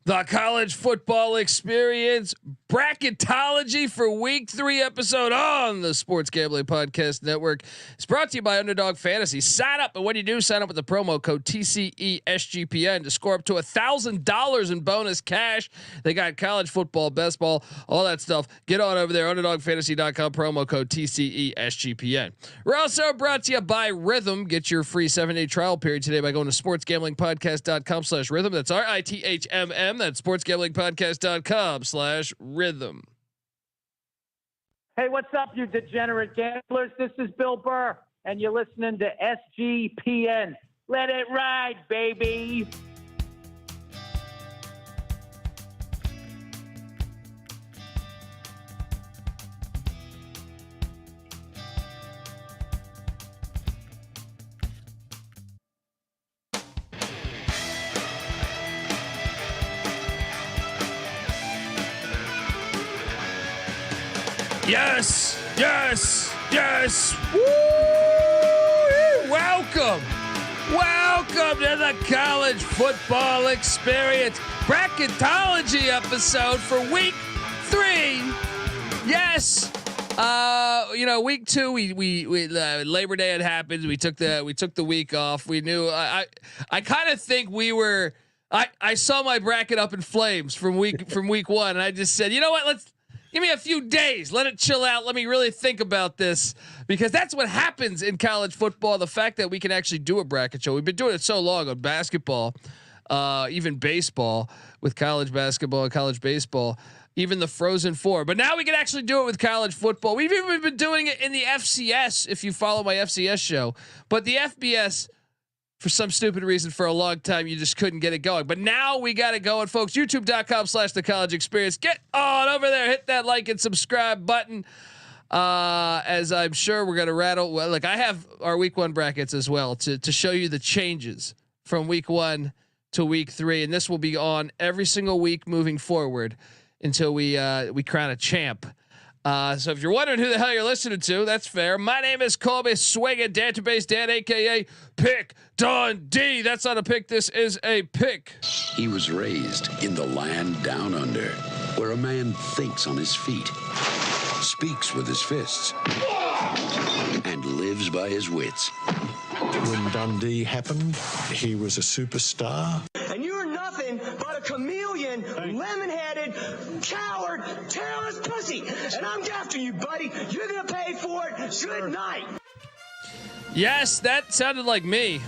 The college football experience bracketology for week 3 episode on the Sports Gambling Podcast Network. It's brought to you by Underdog Fantasy. Sign up, and when you do, sign up with the promo code TCESGPN to score up to $1,000 in bonus cash. They got college football, best ball, all that stuff. Get on over there, UnderdogFantasy.com, promo code TCESGPN. We're also brought to you by Rhythm. Get your free 7-day trial period today by going to sportsgamblingpodcast.com/rhythm. That's RITHMM. That's sportsgamblingpodcast.com/rhythm. Hey, what's up, you degenerate gamblers? This is Bill Burr, and you're listening to SGPN. Let it ride, baby. Yes, yes, yes. Woo! Welcome to the college football experience bracketology episode for week 3. Yes. Week 2, we Labor Day had happened. We took the week off. We knew I kind of think we were. I saw my bracket up in flames from week 1, and I just said, you know what? Let's give me a few days. Let it chill out. Let me really think about this, because that's what happens in college football. The fact that we can actually do a bracket show. We've been doing it so long on basketball, even baseball, with college basketball and college baseball, even the Frozen Four. But now we can actually do it with college football. We've even been doing it in the FCS, if you follow my FCS show. But the FBS, for some stupid reason, for a long time, you just couldn't get it going. But now we got it going, folks. YouTube.com/the college experience. Get on over there. Hit that like and subscribe button. As I'm sure we're going to rattle. Well, look, I have our week 1 brackets as well to show you the changes from week 1 to week 3. And this will be on every single week moving forward until we crown a champ. So if you're wondering who the hell you're listening to, that's fair. My name is Colby Swinging Database Dan, aka Pick Dundee. That's not a pick. This is a pick. He was raised in the land down under, where a man thinks on his feet, speaks with his fists, and lives by his wits. When Dundee happened, he was a superstar. And you're nothing but a chameleon, lemon-headed, coward, terrorist pussy. And I'm after you, buddy. You're gonna pay for it. Good night. Yes, that sounded like me.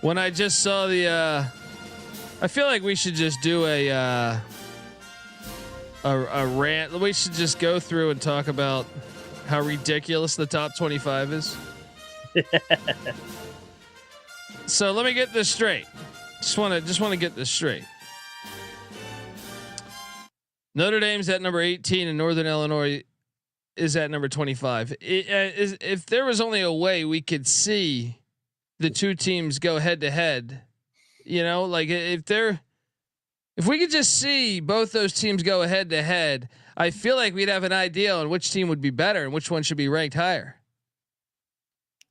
When I just saw the, I feel like we should just do a rant. We should just go through and talk about how ridiculous the top 25 is. So let me get this straight. Just want to get this straight. Notre Dame's at number 18 and Northern Illinois is at number 25. If there was only a way we could see the two teams go head to head, like if we could just see both those teams go head to head, I feel like we'd have an idea on which team would be better and which one should be ranked higher.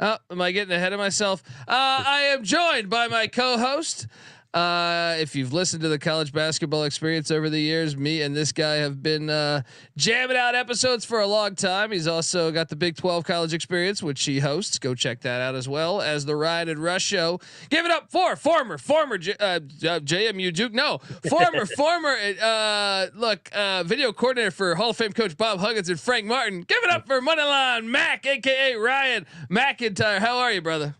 Oh, am I getting ahead of myself? I am joined by my co-host. If you've listened to the college basketball experience over the years, me and this guy have been jamming out episodes for a long time. He's also got the Big 12 college experience, which he hosts. Go check that out, as well as the Ryan and Rush show. Give it up for former JMU Duke. No, former video coordinator for Hall of Fame coach Bob Huggins and Frank Martin. Give it up for Moneyline Mac, aka Ryan McIntyre. How are you, brother?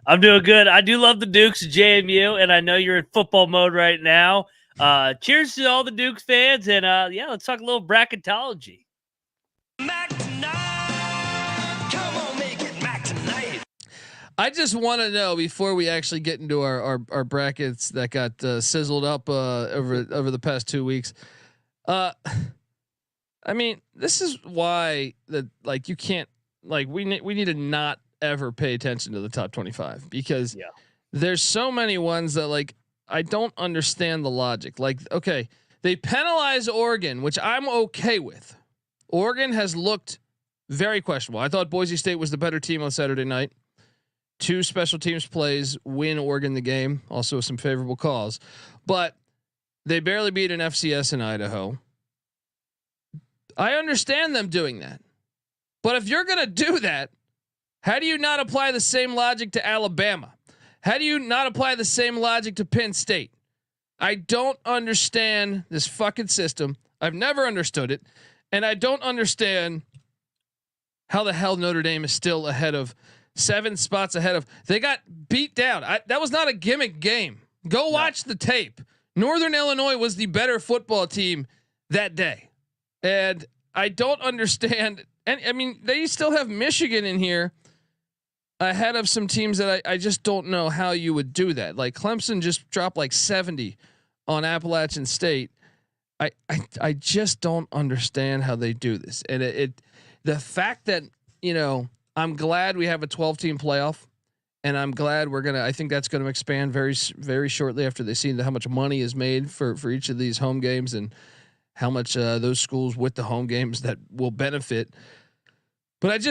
I'm doing good. I do love the Dukes, JMU, and I know you're in football mode right now. Cheers to all the Dukes fans, and let's talk a little bracketology. Mac tonight. Come on, make it Mac tonight. I just want to know, before we actually get into our brackets that got sizzled up over the past 2 weeks. I mean, this is why you can't we need to not ever pay attention to the top 25, because there's so many ones that I don't understand the logic. Okay, they penalize Oregon, which I'm okay with. Oregon has looked very questionable. I thought Boise State was the better team on Saturday night. 2 special teams plays win Oregon the game, also some favorable calls. But They barely beat an FCS in Idaho. I understand them doing that. But if you're going to do that, how do you not apply the same logic to Alabama? How do you not apply the same logic to Penn State? I don't understand this fucking system. I've never understood it. And I don't understand how the hell Notre Dame is still ahead of 7 spots ahead of. They got beat down. That was not a gimmick game. Go watch the tape. Northern Illinois was the better football team that day. And I don't understand. And I mean, they still have Michigan in here ahead of some teams that I just don't know how you would do that. Like Clemson just dropped like 70 on Appalachian State. I just don't understand how they do this. And the fact that, you know, I'm glad we have a 12-team playoff, and I'm glad I think that's going to expand very, very shortly after they see how much money is made for each of these home games and how much those schools with the home games that will benefit. But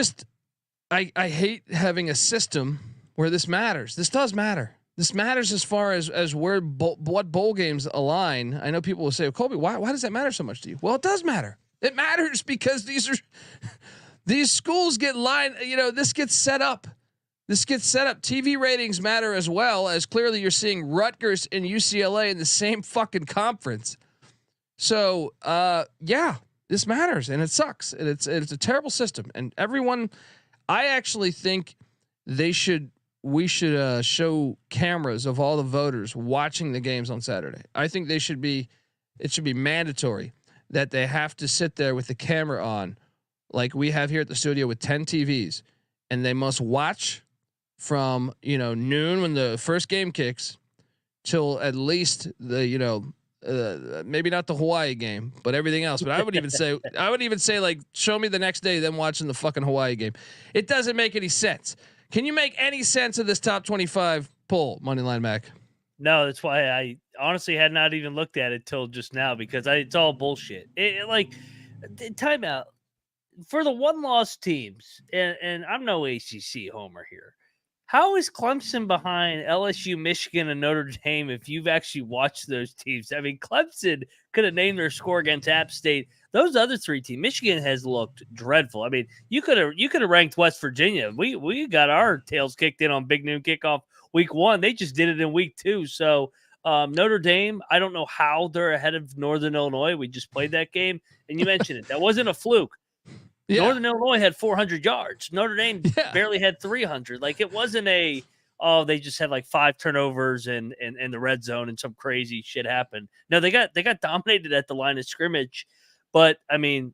I hate having a system where this matters. This does matter. This matters as far as where what bowl games align. I know people will say, well, Colby, why does that matter so much to you? Well, it does matter. It matters because these schools get lined. You know, this gets set up. TV ratings matter as well, as clearly you're seeing Rutgers and UCLA in the same fucking conference. So yeah, this matters, and it sucks, and it's a terrible system. And everyone, I actually think we should show cameras of all the voters watching the games on Saturday. I think it should be mandatory that they have to sit there with the camera on, like we have here at the studio with 10 TVs, and they must watch from, you know, noon when the first game kicks till at least the, maybe not the Hawaii game, but everything else. But I would even say like, show me the next day them watching the fucking Hawaii game. It doesn't make any sense. Can you make any sense of this top 25 poll, Moneyline Mac? No, that's why I honestly had not even looked at it till just now, because it's all bullshit. Timeout for the 1-loss teams, and I'm no ACC homer here. How is Clemson behind LSU, Michigan, and Notre Dame if you've actually watched those teams? I mean, Clemson could have named their score against App State. Those other 3 teams, Michigan has looked dreadful. I mean, you could have ranked West Virginia. We got our tails kicked in on Big Noon Kickoff week 1. They just did it in week 2. So Notre Dame, I don't know how they're ahead of Northern Illinois. We just played that game, and you mentioned it. That wasn't a fluke. Yeah. Northern Illinois had 400 yards. Notre Dame barely had 300. Like, it wasn't they just had like 5 turnovers and the red zone and some crazy shit happened. No, they got dominated at the line of scrimmage. But I mean,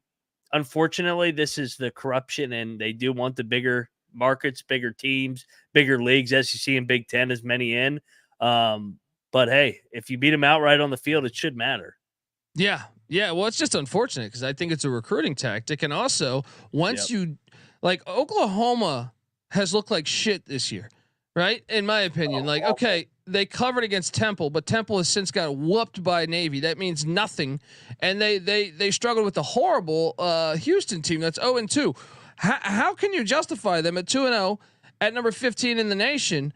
unfortunately, this is the corruption, and they do want the bigger markets, bigger teams, bigger leagues, SEC and Big Ten, as many in. But hey, if you beat them outright on the field, it should matter. Yeah. Yeah, well, it's just unfortunate because I think it's a recruiting tactic, and also once you, like, Oklahoma has looked like shit this year, right? In my opinion, like, okay, they covered against Temple, but Temple has since got whooped by Navy. That means nothing, and they struggled with the horrible Houston team that's 0-2. How can you justify them at 2-0 at number 15 in the nation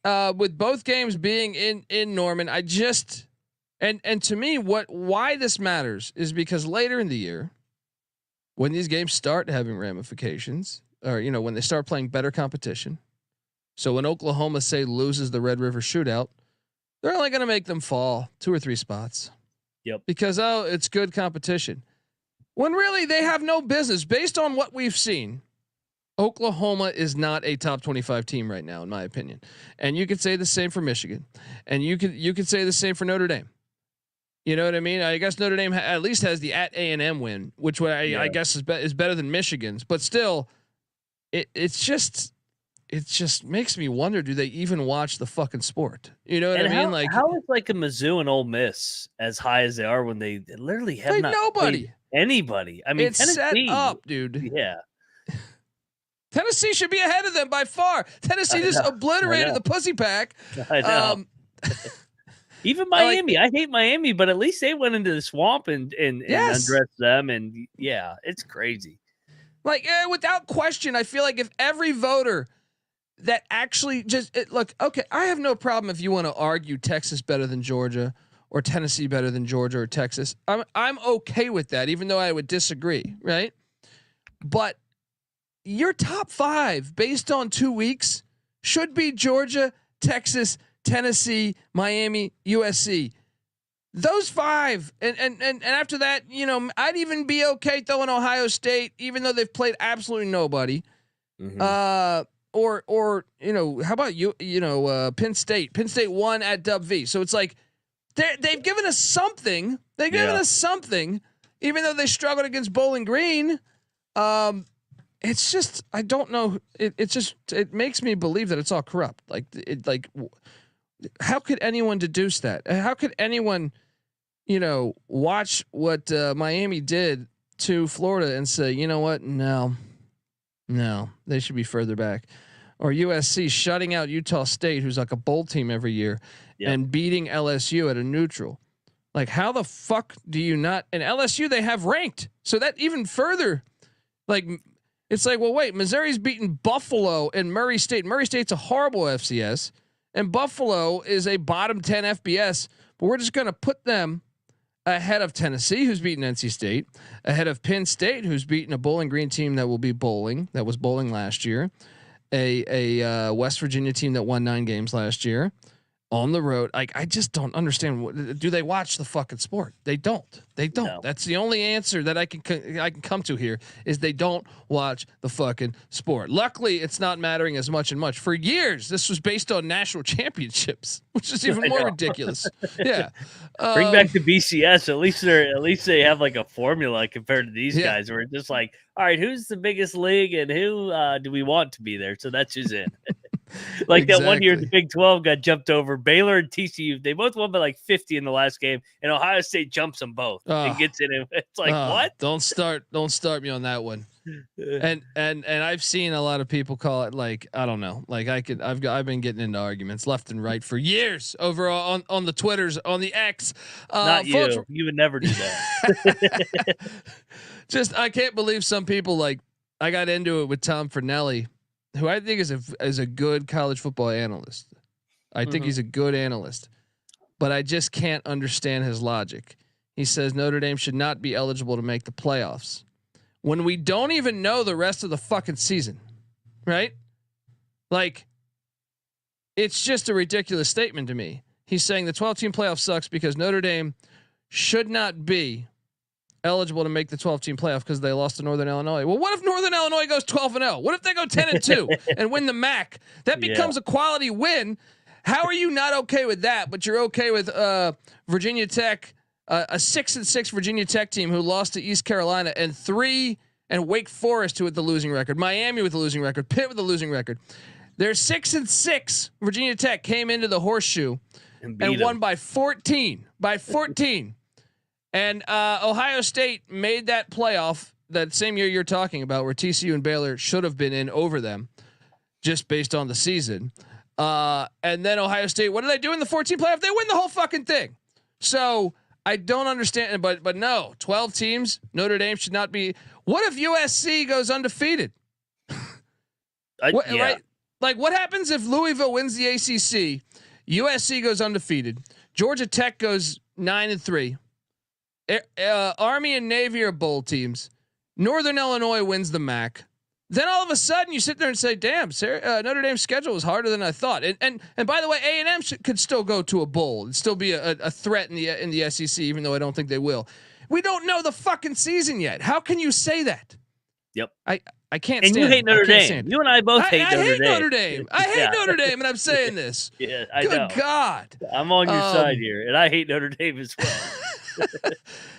with both games being in Norman? I just. And to me, why this matters is because later in the year, when these games start having ramifications, or, you know, when they start playing better competition. So when Oklahoma, say, loses the Red River Shootout, they're only going to make them fall 2 or 3 spots. Yep. Because, it's good competition. When really they have no business. Based on what we've seen, Oklahoma is not a top 25 team right now, in my opinion. And you could say the same for Michigan, and you could say the same for Notre Dame. You know what I mean? I guess Notre Dame at least has the at A&M win, which I guess is better than Michigan's, but still, it just makes me wonder: do they even watch the fucking sport? You know what I mean? Like, how is like a Mizzou and Ole Miss as high as they are when they literally have not nobody, anybody? I mean, it's Tennessee, set up, dude. Yeah. Tennessee should be ahead of them by far. Tennessee just obliterated the pussy pack. I know. Even Miami, I hate Miami, but at least they went into the swamp and undressed them, and yeah, it's crazy. Like, without question, I feel like if every voter that actually look, okay, I have no problem if you want to argue Texas better than Georgia, or Tennessee better than Georgia or Texas. I'm okay with that, even though I would disagree, right? But your top 5 based on 2 weeks should be Georgia, Texas, Tennessee, Miami, USC. Those 5, and after that, I'd even be okay throwing Ohio State, even though they've played absolutely nobody. Mm-hmm. Or how about Penn State? Penn State won at Dub V, so it's like they've given us something. They've given us something, even though they struggled against Bowling Green. It's just I don't know. It makes me believe that it's all corrupt. How could anyone deduce that? How could anyone, watch what Miami did to Florida and say, you know what? No, they should be further back. Or USC shutting out Utah State, who's like a bowl team every year, and beating LSU at a neutral. Like, how the fuck do you not? And LSU they have ranked, so that even further, like, it's like, well, wait, Missouri's beaten Buffalo and Murray State. Murray State's a horrible FCS. And Buffalo is a bottom 10 FBS, but we're just going to put them ahead of Tennessee, who's beaten NC State, ahead of Penn State, who's beaten a Bowling Green team that was bowling last year, a West Virginia team that won 9 games last year on the road. Like, I just don't understand. Do they watch the fucking sport? They don't. No. That's the only answer that I can come to here is they don't watch the fucking sport. Luckily, it's not mattering as much and much. For years, this was based on national championships, which is even more ridiculous. Yeah. Bring back the BCS. At least they have like a formula compared to these guys where it's just like, all right, who's the biggest league and who do we want to be there? So that's who's in. Like that one year, the Big 12 got jumped over. Baylor and TCU, they both won by like 50 in the last game, and Ohio State jumps them both and gets in it. It's like, what? Don't start me on that one. And I've seen a lot of people call it like, I don't know, like I've been getting into arguments left and right for years over on the Twitters, on the X. Not you. Folks, you would never do that. Just I can't believe some people, like, I got into it with Tom Fornelli, who I think is a good college football analyst. I think he's a good analyst, but I just can't understand his logic. He says Notre Dame should not be eligible to make the playoffs when we don't even know the rest of the fucking season, right? Like, it's just a ridiculous statement to me. He's saying the 12-team playoff sucks because Notre Dame should not be eligible to make the 12-team playoff because they lost to Northern Illinois. Well, what if Northern Illinois goes 12-0? What if they go 10-2 and win the MAC? That becomes a quality win. How are you not okay with that? But you're okay with Virginia Tech, a 6-6 Virginia Tech team who lost to East Carolina, and Wake Forest, who with the losing record, Miami with the losing record, Pitt with the losing record. They're 6-6. Virginia Tech came into the Horseshoe and won by 14. And Ohio State made that playoff that same year you're talking about, where TCU and Baylor should have been in over them, just based on the season. And then Ohio State, what do they do in the 14 playoff? They win the whole fucking thing. So I don't understand, but no, 12 teams. Notre Dame should not be. What if USC goes undefeated? Right? Like, what happens if Louisville wins the ACC? USC goes undefeated. Georgia Tech goes 9-3. Army and Navy are bowl teams. Northern Illinois wins the MAC. Then all of a sudden you sit there and say, "Damn, Notre Dame's schedule was harder than I thought." And by the way, A&M could still go to a bowl and still be a threat in the SEC, even though I don't think they will. We don't know the fucking season yet. How can you say that? Yep. I can't. And stand you hate Notre Dame. You and I both hate Notre Dame. I hate Notre Dame. I hate Notre Dame, and I'm saying this. Yeah, I know. Good God. I'm on your side here, and I hate Notre Dame as well.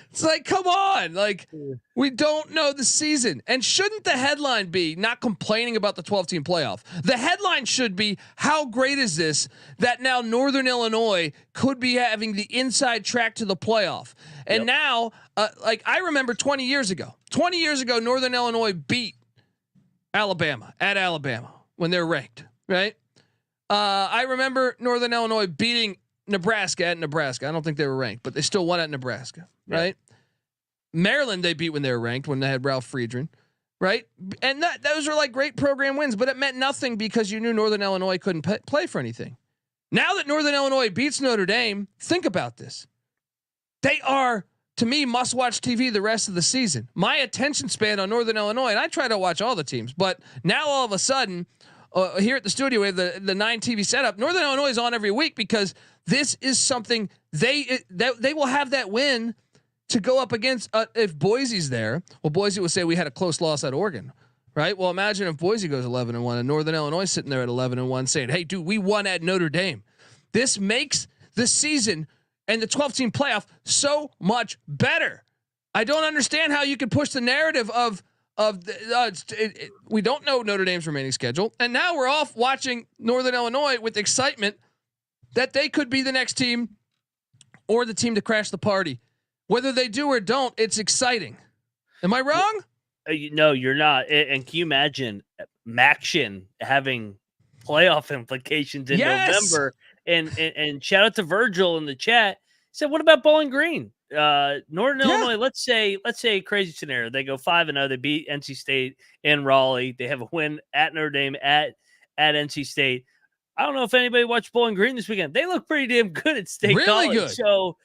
It's like, come on. Like, we don't know the season. And shouldn't the headline be not complaining about the 12-team playoff? The headline should be, how great is this that now Northern Illinois could be having the inside track to the playoff? And now, like, I remember 20 years ago, Northern Illinois beat Alabama at Alabama when they're ranked, right? I remember Northern Illinois beating Nebraska at Nebraska. I don't think they were ranked, but they still won at Nebraska, right? Maryland they beat when they were ranked, when they had Ralph Friedgen, right? And those are like great program wins, but it meant nothing because you knew Northern Illinois couldn't play for anything. Now that Northern Illinois beats Notre Dame, think about this. they are, to me, must-watch TV the rest of the season. My attention span on Northern Illinois, and I try to watch all the teams, but now all of a sudden, here at the studio, we have the 9 TV setup. Northern Illinois is on every week because this is something they will have that win to go up against if Boise's there. Well, Boise will say we had a close loss at Oregon, right? Well, imagine if Boise goes 11-1 and Northern Illinois sitting there at 11-1 saying, "Hey, dude, we won at Notre Dame." This makes the season and the 12-team playoff so much better. I don't understand how you could push the narrative of we don't know Notre Dame's remaining schedule, and now we're off watching Northern Illinois with excitement that they could be the next team or the team to crash the party. Whether they do or don't, it's exciting. Am I wrong? No, you're not. And can you imagine Maction having playoff implications in November? And shout out to Virgil in the chat. He said, "What about Bowling Green? Northern Illinois, let's say a crazy scenario. They go 5-0. They beat NC State in Raleigh. They have a win at Notre Dame at NC State. I don't know if anybody watched Bowling Green this weekend. They look pretty damn good at State College. Good. So,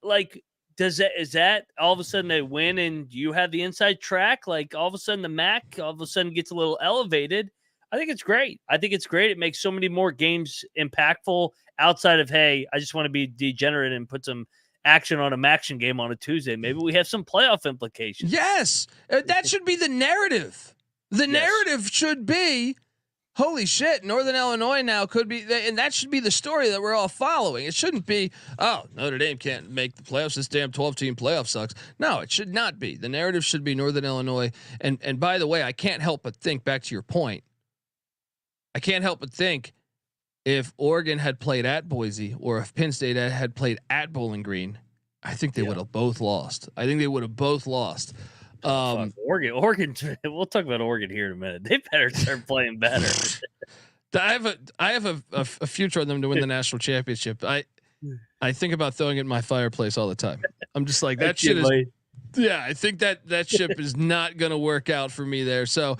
like, is that all of a sudden they win and you have the inside track? Like, all of a sudden the MAC all of a sudden gets a little elevated. I think it's great. It makes so many more games impactful outside of, hey, I just want to be degenerate and put some action on a Maction game on a Tuesday. Maybe we have some playoff implications. Yes. That should be the narrative. The narrative should be, holy shit, Northern Illinois now could be, and that should be the story that we're all following. It shouldn't be, oh, Notre Dame can't make the playoffs. This damn 12-team playoff sucks. No, it should not be. The narrative should be Northern Illinois. And by the way, I can't help but think, back to your point, I can't help but think if Oregon had played at Boise or if Penn State had played at Bowling Green, I think they would have both lost. Oregon. We'll talk about Oregon here in a minute. They better start playing better. I have a future on them to win the national championship. I think about throwing it in my fireplace all the time. I'm just like, that shit is. Yeah, I think that ship is not going to work out for me there. So,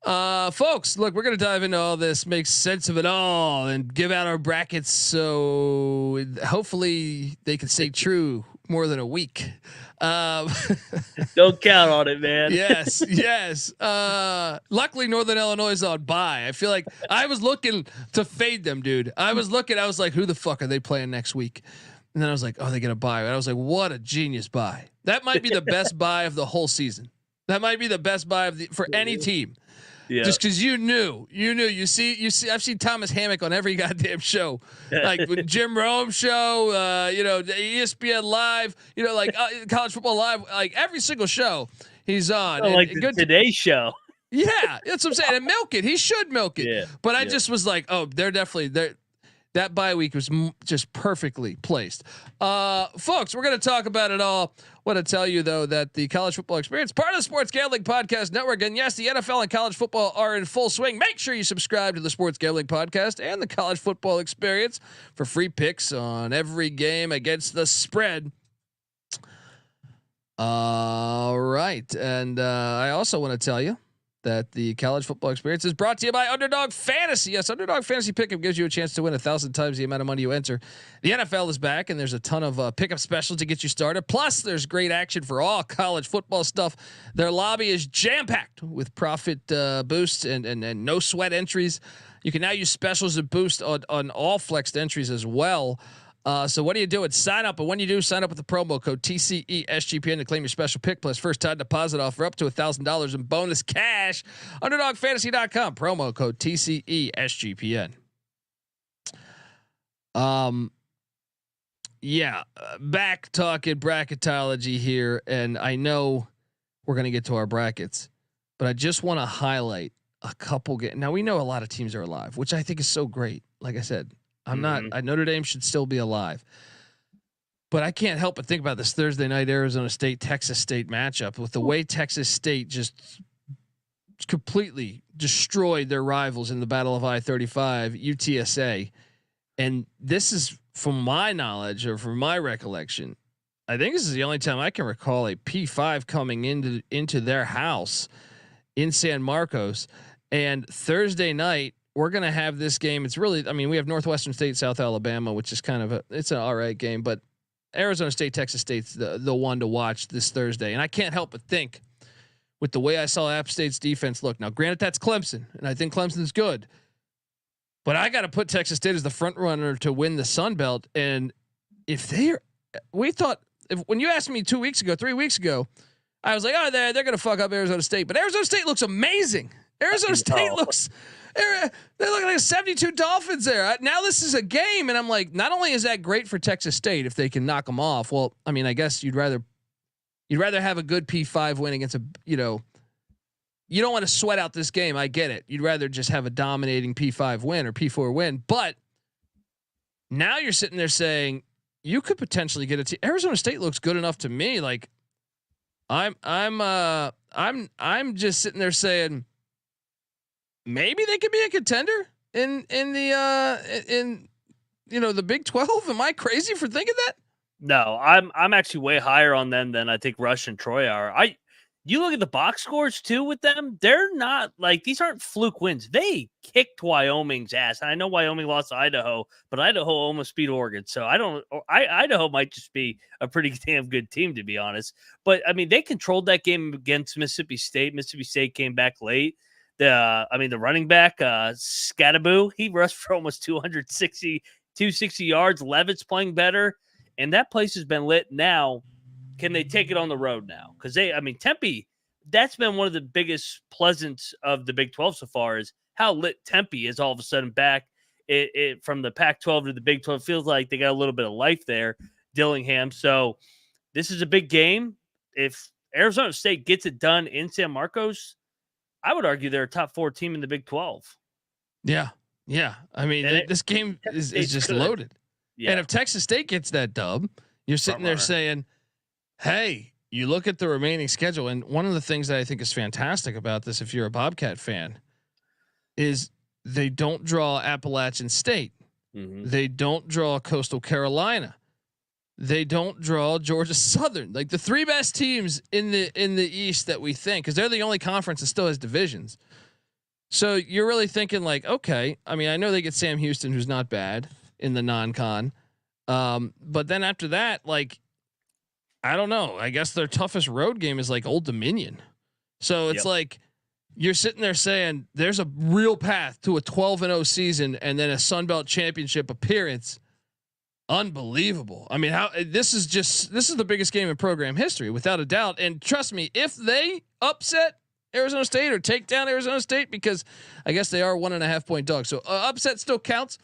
folks, look, we're going to dive into all this, make sense of it all, and give out our brackets. So hopefully they can stay true more than a week. Don't count on it, man. Yes. Luckily Northern Illinois is on bye. I feel like I was looking to fade them, dude. I was like, who the fuck are they playing next week? And then I was like, oh, they get a bye. And I was like, what a genius bye. That might be the best bye of the whole season. That might be the best bye for any team. Yeah. Just because you see, I've seen Thomas Hammock on every goddamn show, like with Jim Rome show, the ESPN Live, College Football Live, like every single show he's on. Like the Today Show. Yeah, that's what I'm saying. And milk it. He should milk it. Yeah. But I just was like, oh, they're definitely there. That bye week was just perfectly placed. Folks, we're going to talk about it all. Want to tell you, though, that the College Football Experience, part of the Sports Gambling Podcast Network, and yes, the NFL and college football are in full swing. Make sure you subscribe to the Sports Gambling Podcast and the College Football Experience for free picks on every game against the spread. All right. And I also want to tell you that the College Football Experience is brought to you by Underdog Fantasy. Yes, Underdog Fantasy Pick'em gives you a chance to win 1,000 times the amount of money you enter. The NFL is back, and there's a ton of pickup specials to get you started. Plus, there's great action for all college football stuff. Their lobby is jam-packed with profit boosts and no sweat entries. You can now use specials and boost on all flexed entries as well. So what do you do? It's sign up. And when you do, sign up with the promo code TCESGPN to claim your special pick plus first time deposit offer up to $1,000 in bonus cash. UnderdogFantasy.com, promo code TCESGPN. Back talking bracketology here. And I know we're going to get to our brackets, but I just want to highlight a couple. Now we know a lot of teams are alive, which I think is so great. Like I said, Notre Dame should still be alive, but I can't help but think about this Thursday night Arizona State Texas State matchup with the way Texas State just completely destroyed their rivals in the Battle of I-35 UTSA. And this is, from my knowledge or from my recollection, I think this is the only time I can recall a P5 coming into their house in San Marcos. And Thursday night, we're going to have this game. It's really, we have Northwestern State, South Alabama, which is kind of it's an all right game, but Arizona State, Texas State's the one to watch this Thursday, and I can't help but think with the way I saw App State's defense look. Now, granted, that's Clemson, and I think Clemson's good, but I got to put Texas State as the front runner to win the Sun Belt. And if when you asked me 3 weeks ago, I was like, oh, they're going to fuck up Arizona State, but Arizona State looks amazing. Arizona State looks. They look like 72 Dolphins there. Now this is a game, and I'm like, not only is that great for Texas State if they can knock them off. Well, I mean, I guess you'd rather have a good P5 win against you don't want to sweat out this game. I get it. You'd rather just have a dominating P5 win or P4 win. But now you're sitting there saying you could potentially get a team. Arizona State looks good enough to me. Like I'm just sitting there saying maybe they could be a contender in the Big 12. Am I crazy for thinking that? No, I'm actually way higher on them than I think Rush and Troy are. You look at the box scores too with them. They're not like, these aren't fluke wins. They kicked Wyoming's ass. And I know Wyoming lost to Idaho, but Idaho almost beat Oregon. So Idaho might just be a pretty damn good team, to be honest. But I mean, they controlled that game against Mississippi State. Mississippi State came back late. The running back, Scattaboo, he rushed for almost 260 yards. Levitt's playing better. And that place has been lit now. Can they take it on the road now? Because Tempe, that's been one of the biggest pleasants of the Big 12 so far, is how lit Tempe is all of a sudden back from the Pac-12 to the Big 12. It feels like they got a little bit of life there, Dillingham. So this is a big game. If Arizona State gets it done in San Marcos, I would argue they're a top 4 team in the Big 12. Yeah. I mean, this game is just loaded. Yeah. And if Texas State gets that dub, you're sitting there saying, hey, you look at the remaining schedule. And one of the things that I think is fantastic about this, if you're a Bobcat fan, is they don't draw Appalachian State. Mm-hmm. They don't draw Coastal Carolina. They don't draw Georgia Southern. Like the 3 best teams in the East that we think, because they're the only conference that still has divisions. So you're really thinking like, okay, I mean, I know they get Sam Houston, who's not bad in the non-con. But then after that, like, I don't know. I guess their toughest road game is like Old Dominion. So it's like you're sitting there saying there's a real path to a 12-0 season and then a Sun Belt championship appearance. Unbelievable. I mean, this is the biggest game in program history without a doubt. And trust me, if they upset Arizona State or take down Arizona State, because I guess they are 1.5 point dogs. So upset still counts.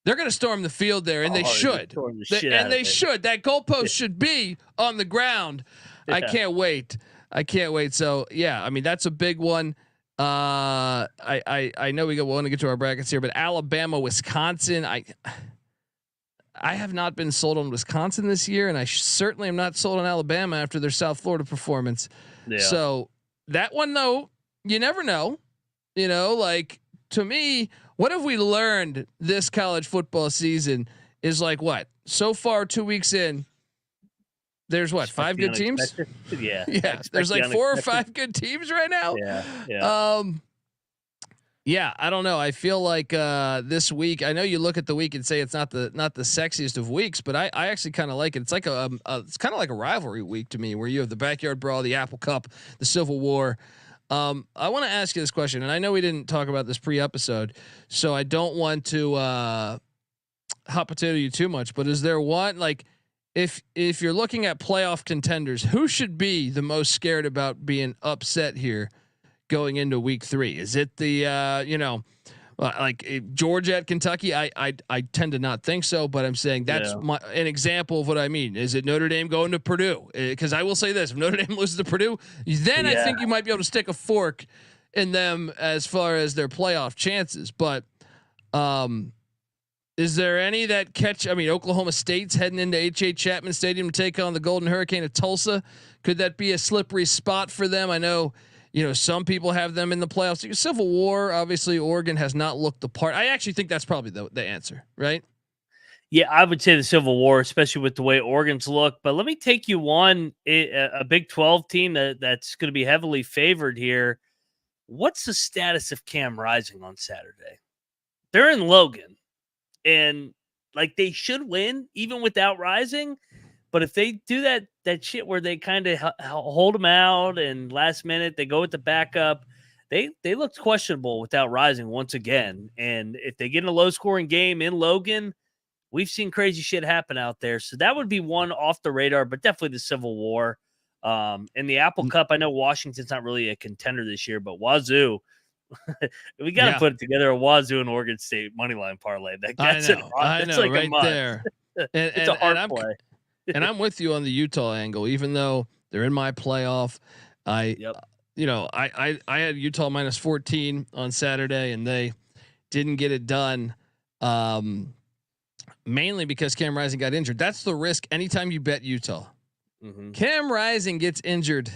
They're going to storm the field there, and they should. They should. That goalpost should be on the ground. Yeah. I can't wait. So yeah, I mean that's a big one. I know we want to get to our brackets here, but Alabama, Wisconsin. I have not been sold on Wisconsin this year, and I certainly am not sold on Alabama after their South Florida performance. Yeah. So that one though, you never know. Like to me. What have we learned this college football season is like what? So far 2 weeks in, there's what, 5 good teams? Yeah. There's like 4 or 5 good teams right now. Yeah. I don't know. I feel like this week, I know you look at the week and say it's not the sexiest of weeks, but I actually kind of like it. It's like it's kind of like a rivalry week to me, where you have the Backyard Brawl, the Apple Cup, the Civil War. I want to ask you this question, and I know we didn't talk about this pre-episode, so I don't want to hot potato you too much. But is there one, like, if you're looking at playoff contenders, who should be the most scared about being upset here going into week 3? Is it the Georgia at Kentucky? I tend to not think so, but I'm saying that's an example of what I mean. Is it Notre Dame going to Purdue? Because I will say this: if Notre Dame loses to Purdue, then I think you might be able to stick a fork in them as far as their playoff chances. But is there any that catch? I mean, Oklahoma State's heading into H.H. Chapman Stadium to take on the Golden Hurricane of Tulsa. Could that be a slippery spot for them? I know. Some people have them in the playoffs. Civil War, obviously, Oregon has not looked the part. I actually think that's probably the answer, right? Yeah, I would say the Civil War, especially with the way Oregon's look. But let me take you on a Big 12 team that's going to be heavily favored here. What's the status of Cam Rising on Saturday? They're in Logan, and like they should win even without Rising. But if they do that shit where they kind of hold them out and last minute they go with the backup, they looked questionable without Rising once again. And if they get in a low scoring game in Logan, we've seen crazy shit happen out there. So that would be one off the radar, but definitely the Civil War. In the Apple Cup, I know Washington's not really a contender this year, but Wazoo, we got to put it together a Wazoo and Oregon State money line parlay. That's like right a there. It's a hard play. And I'm with you on the Utah angle, even though they're in my playoff. I had Utah minus 14 on Saturday, and they didn't get it done. Mainly because Cam Rising got injured. That's the risk anytime you bet Utah. Mm-hmm. Cam Rising gets injured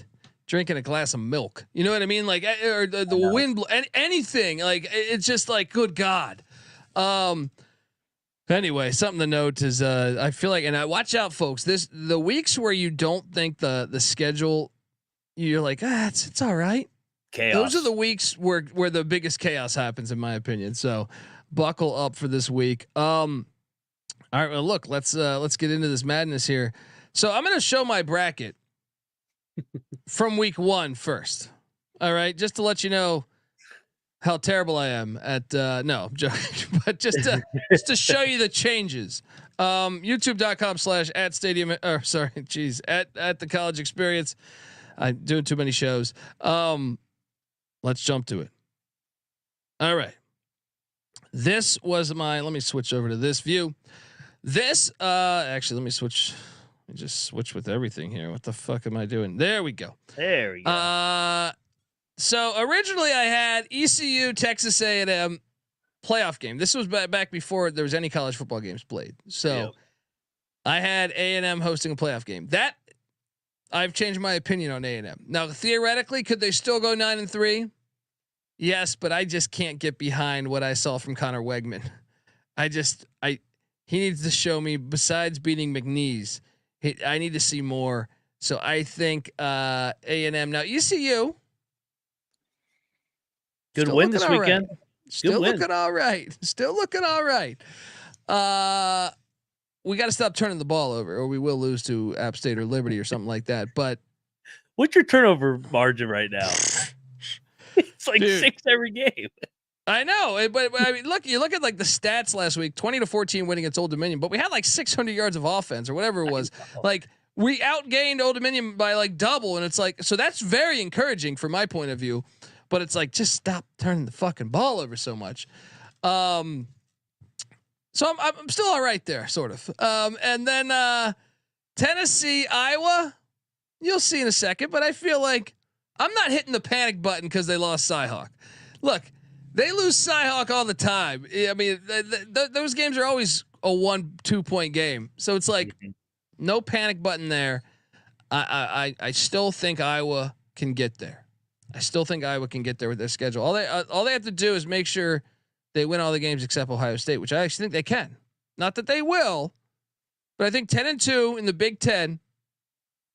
drinking a glass of milk. You know what I mean? Like, or the wind, anything. Like, it's just like, good God. Anyway, something to note is I feel like, and I watch out, folks. The weeks where you don't think the schedule, you're like, it's all right. Chaos. Those are the weeks where the biggest chaos happens, in my opinion. So buckle up for this week. All right, well, look, let's get into this madness here. So I'm going to show my bracket from week 1 first. All right, just to let you know how terrible I am at no, I'm joking, but just to show you the changes. YouTube.com/@stadium or sorry, geez, at the college experience. I'm doing too many shows. Let's jump to it. All right. This was let me switch over to this view. This actually, let me just switch with everything here. What the fuck am I doing? There we go. There we go. So originally I had ECU Texas A&M playoff game. This was back before there was any college football games played. So I had A&M hosting a playoff game. That I've changed my opinion on A&M. Now theoretically, could they still go 9-3? Yes, but I just can't get behind what I saw from Connor Wegman. He needs to show me, besides beating McNeese, I need to see more. So I think A&M. Now ECU, good win this weekend. Right. Still looking all right. Still looking all right. We got to stop turning the ball over, or we will lose to App State or Liberty or something like that. But what's your turnover margin right now? It's like 6 every game. I know, but I mean, you look at like the stats last week: 20-14 winning against Old Dominion, but we had like 600 yards of offense or whatever it was. Like we outgained Old Dominion by like double, and it's like, so that's very encouraging from my point of view. But it's like, just stop turning the fucking ball over so much. So I'm still all right there, sort of. And then Tennessee, Iowa, you'll see in a second. But I feel like I'm not hitting the panic button because they lost Cyhawk. Look. They lose Cyhawk all the time. I mean, those games are always a 1-2 point game. So it's like no panic button there. I still think Iowa can get there. I still think Iowa can get there with their schedule. All they have to do is make sure they win all the games except Ohio State, which I actually think they can. Not that they will, but I think 10-2 in the Big Ten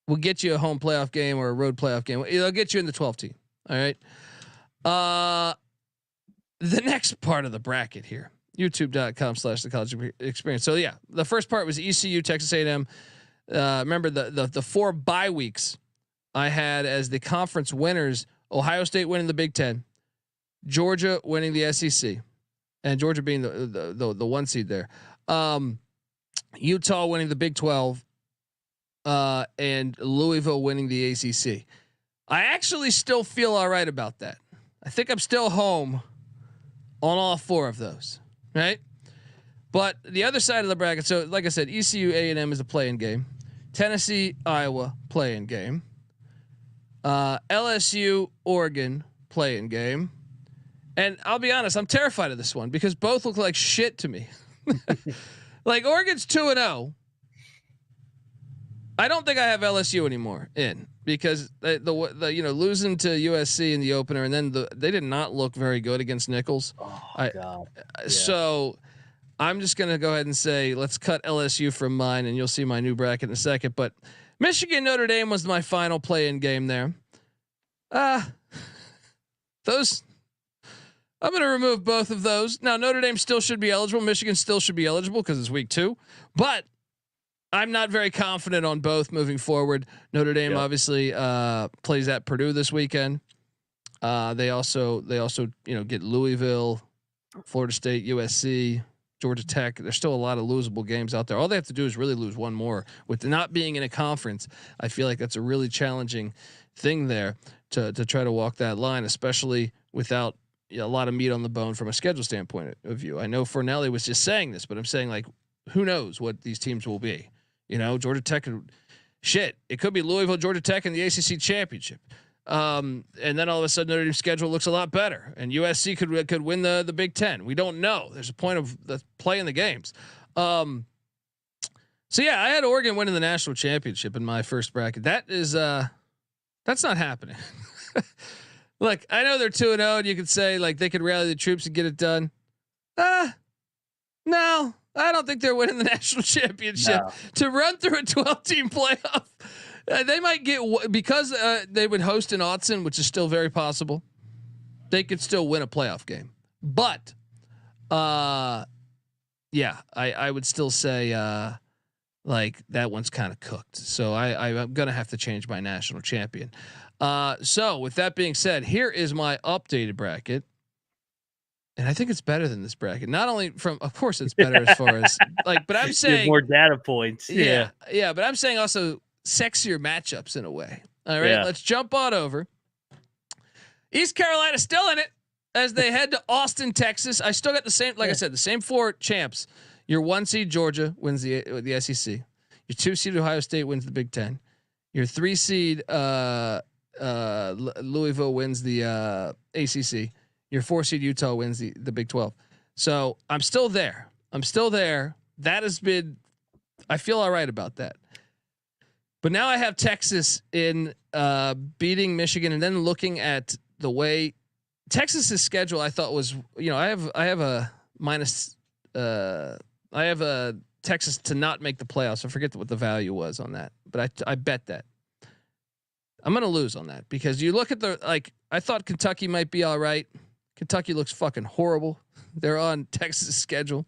will get you a home playoff game or a road playoff game. It'll get you in the 12 team. All right. The next part of the bracket here, youtube.com/the college experience. So yeah, the first part was ECU, Texas A&M. Remember the 4 bye weeks I had as the conference winners: Ohio State winning the Big Ten, Georgia winning the SEC, and Georgia being the 1 seed there. Utah winning the Big 12, and Louisville winning the ACC. I actually still feel all right about that. I think I'm still home on all 4 of those, right? But the other side of the bracket, so like I said, ECU A&M is a play-in game. Tennessee, Iowa, play-in game. LSU, Oregon, play-in game. And I'll be honest, I'm terrified of this one because both look like shit to me. Like Oregon's 2-0. I don't think I have LSU anymore in because the losing to USC in the opener, and then they did not look very good against Nichols. Oh, God. Yeah. So I'm just going to go ahead and say, let's cut LSU from mine, and you'll see my new bracket in a second. But Michigan, Notre Dame was my final play-in game there. Those, I'm going to remove both of those. Now Notre Dame still should be eligible. Michigan still should be eligible because it's week 2, but I'm not very confident on both moving forward. Notre Dame obviously plays at Purdue this weekend. They also get Louisville, Florida State, USC, Georgia Tech. There's still a lot of losable games out there. All they have to do is really lose one more. With not being in a conference, I feel like that's a really challenging thing there to try to walk that line, especially without a lot of meat on the bone from a schedule standpoint of view. I know Fornelli was just saying this, but I'm saying, like, who knows what these teams will be? Georgia Tech, it could be Louisville, Georgia Tech in the ACC championship. And then all of a sudden Notre Dame's schedule looks a lot better, and USC could win the Big Ten. We don't know. There's a point of the play in the games. So yeah, I had Oregon winning the national championship in my first bracket. That is that's not happening. Look, I know they're 2-0, and you could say like they could rally the troops and get it done. No, I don't think they're winning the national championship. No. To run through a 12-team playoff. They might get because they would host in Autzen, which is still very possible. They could still win a playoff game, but I would still say like that one's kind of cooked. So I'm gonna have to change my national champion. So with that being said, here is my updated bracket. And I think it's better than this bracket. Not only of course it's better as far as like, but I'm saying more data points. Yeah. But I'm saying also sexier matchups in a way. All right, let's jump on over. East Carolina still in it as they head to Austin, Texas. I still got the same, like I said, the same 4 champs. Your 1 seed Georgia wins the SEC. Your 2 seed Ohio State wins the Big Ten. Your 3 seed Louisville wins the ACC. Your 4 seed Utah wins the Big 12. So I'm still there. That has been, I feel all right about that. But now I have Texas in beating Michigan, and then looking at the way Texas's schedule, I thought was, I have a minus. I have a Texas to not make the playoffs. I forget what the value was on that, but I bet that I'm going to lose on that, because you look at I thought Kentucky might be all right. Kentucky looks fucking horrible. They're on Texas' schedule.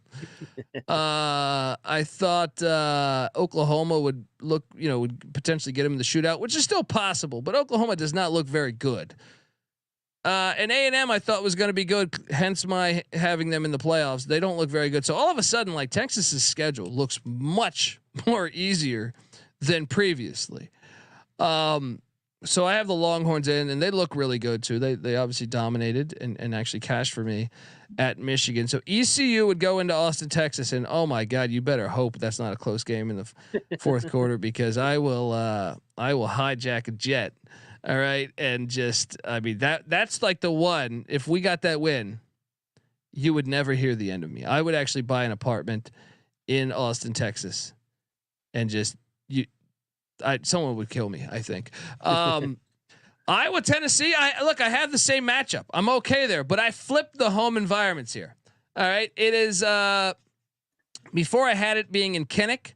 I thought Oklahoma would would potentially get him in the shootout, which is still possible, but Oklahoma does not look very good. And A&M I thought was going to be good, hence my having them in the playoffs. They don't look very good. So all of a sudden, like, Texas's schedule looks much more easier than previously. So I have the Longhorns in, and they look really good too. They obviously dominated and actually cashed for me at Michigan. So ECU would go into Austin, Texas, and oh my God, you better hope that's not a close game in the fourth quarter, because I will hijack a jet. All right, and that's like the one. If we got that win, you would never hear the end of me. I would actually buy an apartment in Austin, Texas, and someone would kill me, I think. Iowa, Tennessee. I have the same matchup. I'm okay there, but I flipped the home environments here. All right. It is before I had it being in Kinnick,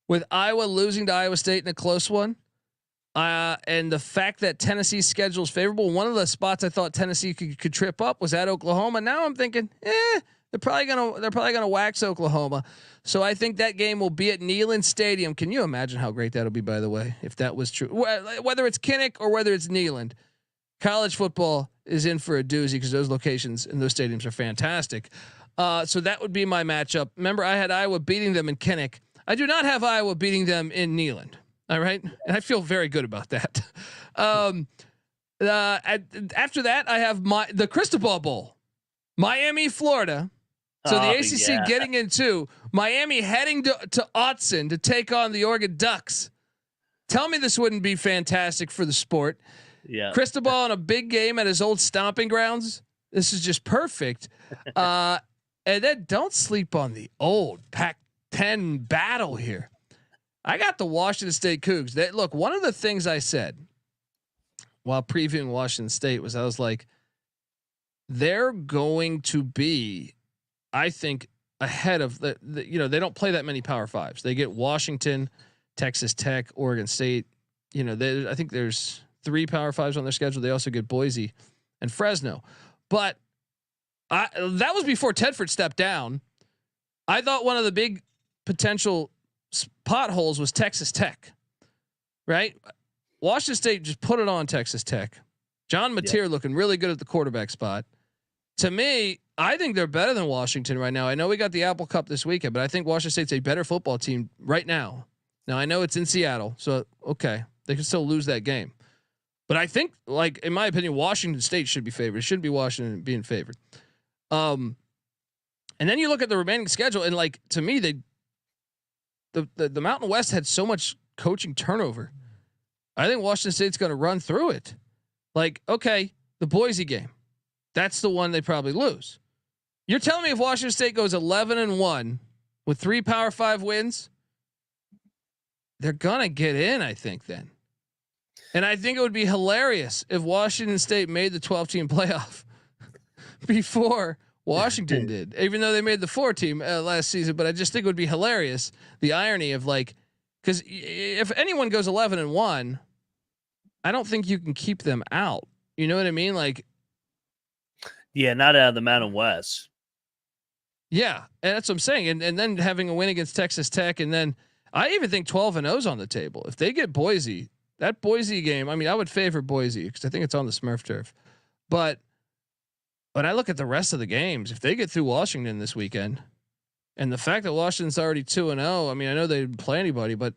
with Iowa losing to Iowa State in a close one. And the fact that Tennessee's schedule is favorable. One of the spots I thought Tennessee could trip up was at Oklahoma. Now I'm thinking, they're probably gonna wax Oklahoma. So I think that game will be at Neyland Stadium. Can you imagine how great that'll be, by the way, if that was true? Whether it's Kinnick or whether it's Neyland, college football is in for a doozy, because those locations and those stadiums are fantastic. So that would be my matchup. Remember, I had Iowa beating them in Kinnick. I do not have Iowa beating them in Neyland. All right, and I feel very good about that. After that, I have the Cristobal Bowl, Miami, Florida. So the ACC getting into Miami, heading to Autzen to take on the Oregon Ducks. Tell me this wouldn't be fantastic for the sport. Yeah, Cristobal in a big game at his old stomping grounds. This is just perfect. And then don't sleep on the old Pac-10 battle here. I got the Washington State Cougs. Look, one of the things I said while previewing Washington State was, I was like, they're going to be, I think, ahead of they don't play that many Power Fives. They get Washington, Texas Tech, Oregon State. I think there's 3 Power Fives on their schedule. They also get Boise and Fresno. But that was before Tedford stepped down. I thought one of the big potential potholes was Texas Tech, right? Washington State just put it on Texas Tech. John Mateer looking really good at the quarterback spot. To me, I think they're better than Washington right now. I know we got the Apple Cup this weekend, but I think Washington State's a better football team right now. Now I know it's in Seattle, so okay, they can still lose that game. But I think, like, in my opinion, Washington State should be favored. It shouldn't be Washington being favored. And then you look at the remaining schedule, and like, to me, the Mountain West had so much coaching turnover. I think Washington State's going to run through it. Like, okay, the Boise game, that's the one they probably lose. You're telling me if Washington State goes 11-1 with 3 Power 5 wins, they're gonna get in, I think then. And I think it would be hilarious if Washington State made the 12-team playoff before Washington did, even though they made the 4-team last season. But I just think it would be hilarious. The irony of, like, because if anyone goes 11-1, I don't think you can keep them out. You know what I mean? Like, yeah, not out of the Mountain West. Yeah, and that's what I'm saying. And then having a win against Texas Tech, and then I even think 12-0's on the table. If they get Boise, that Boise game, I mean, I would favor Boise because I think it's on the Smurf turf. But when I look at the rest of the games, if they get through Washington this weekend, and the fact that Washington's already 2-0, I mean, I know they didn't play anybody, but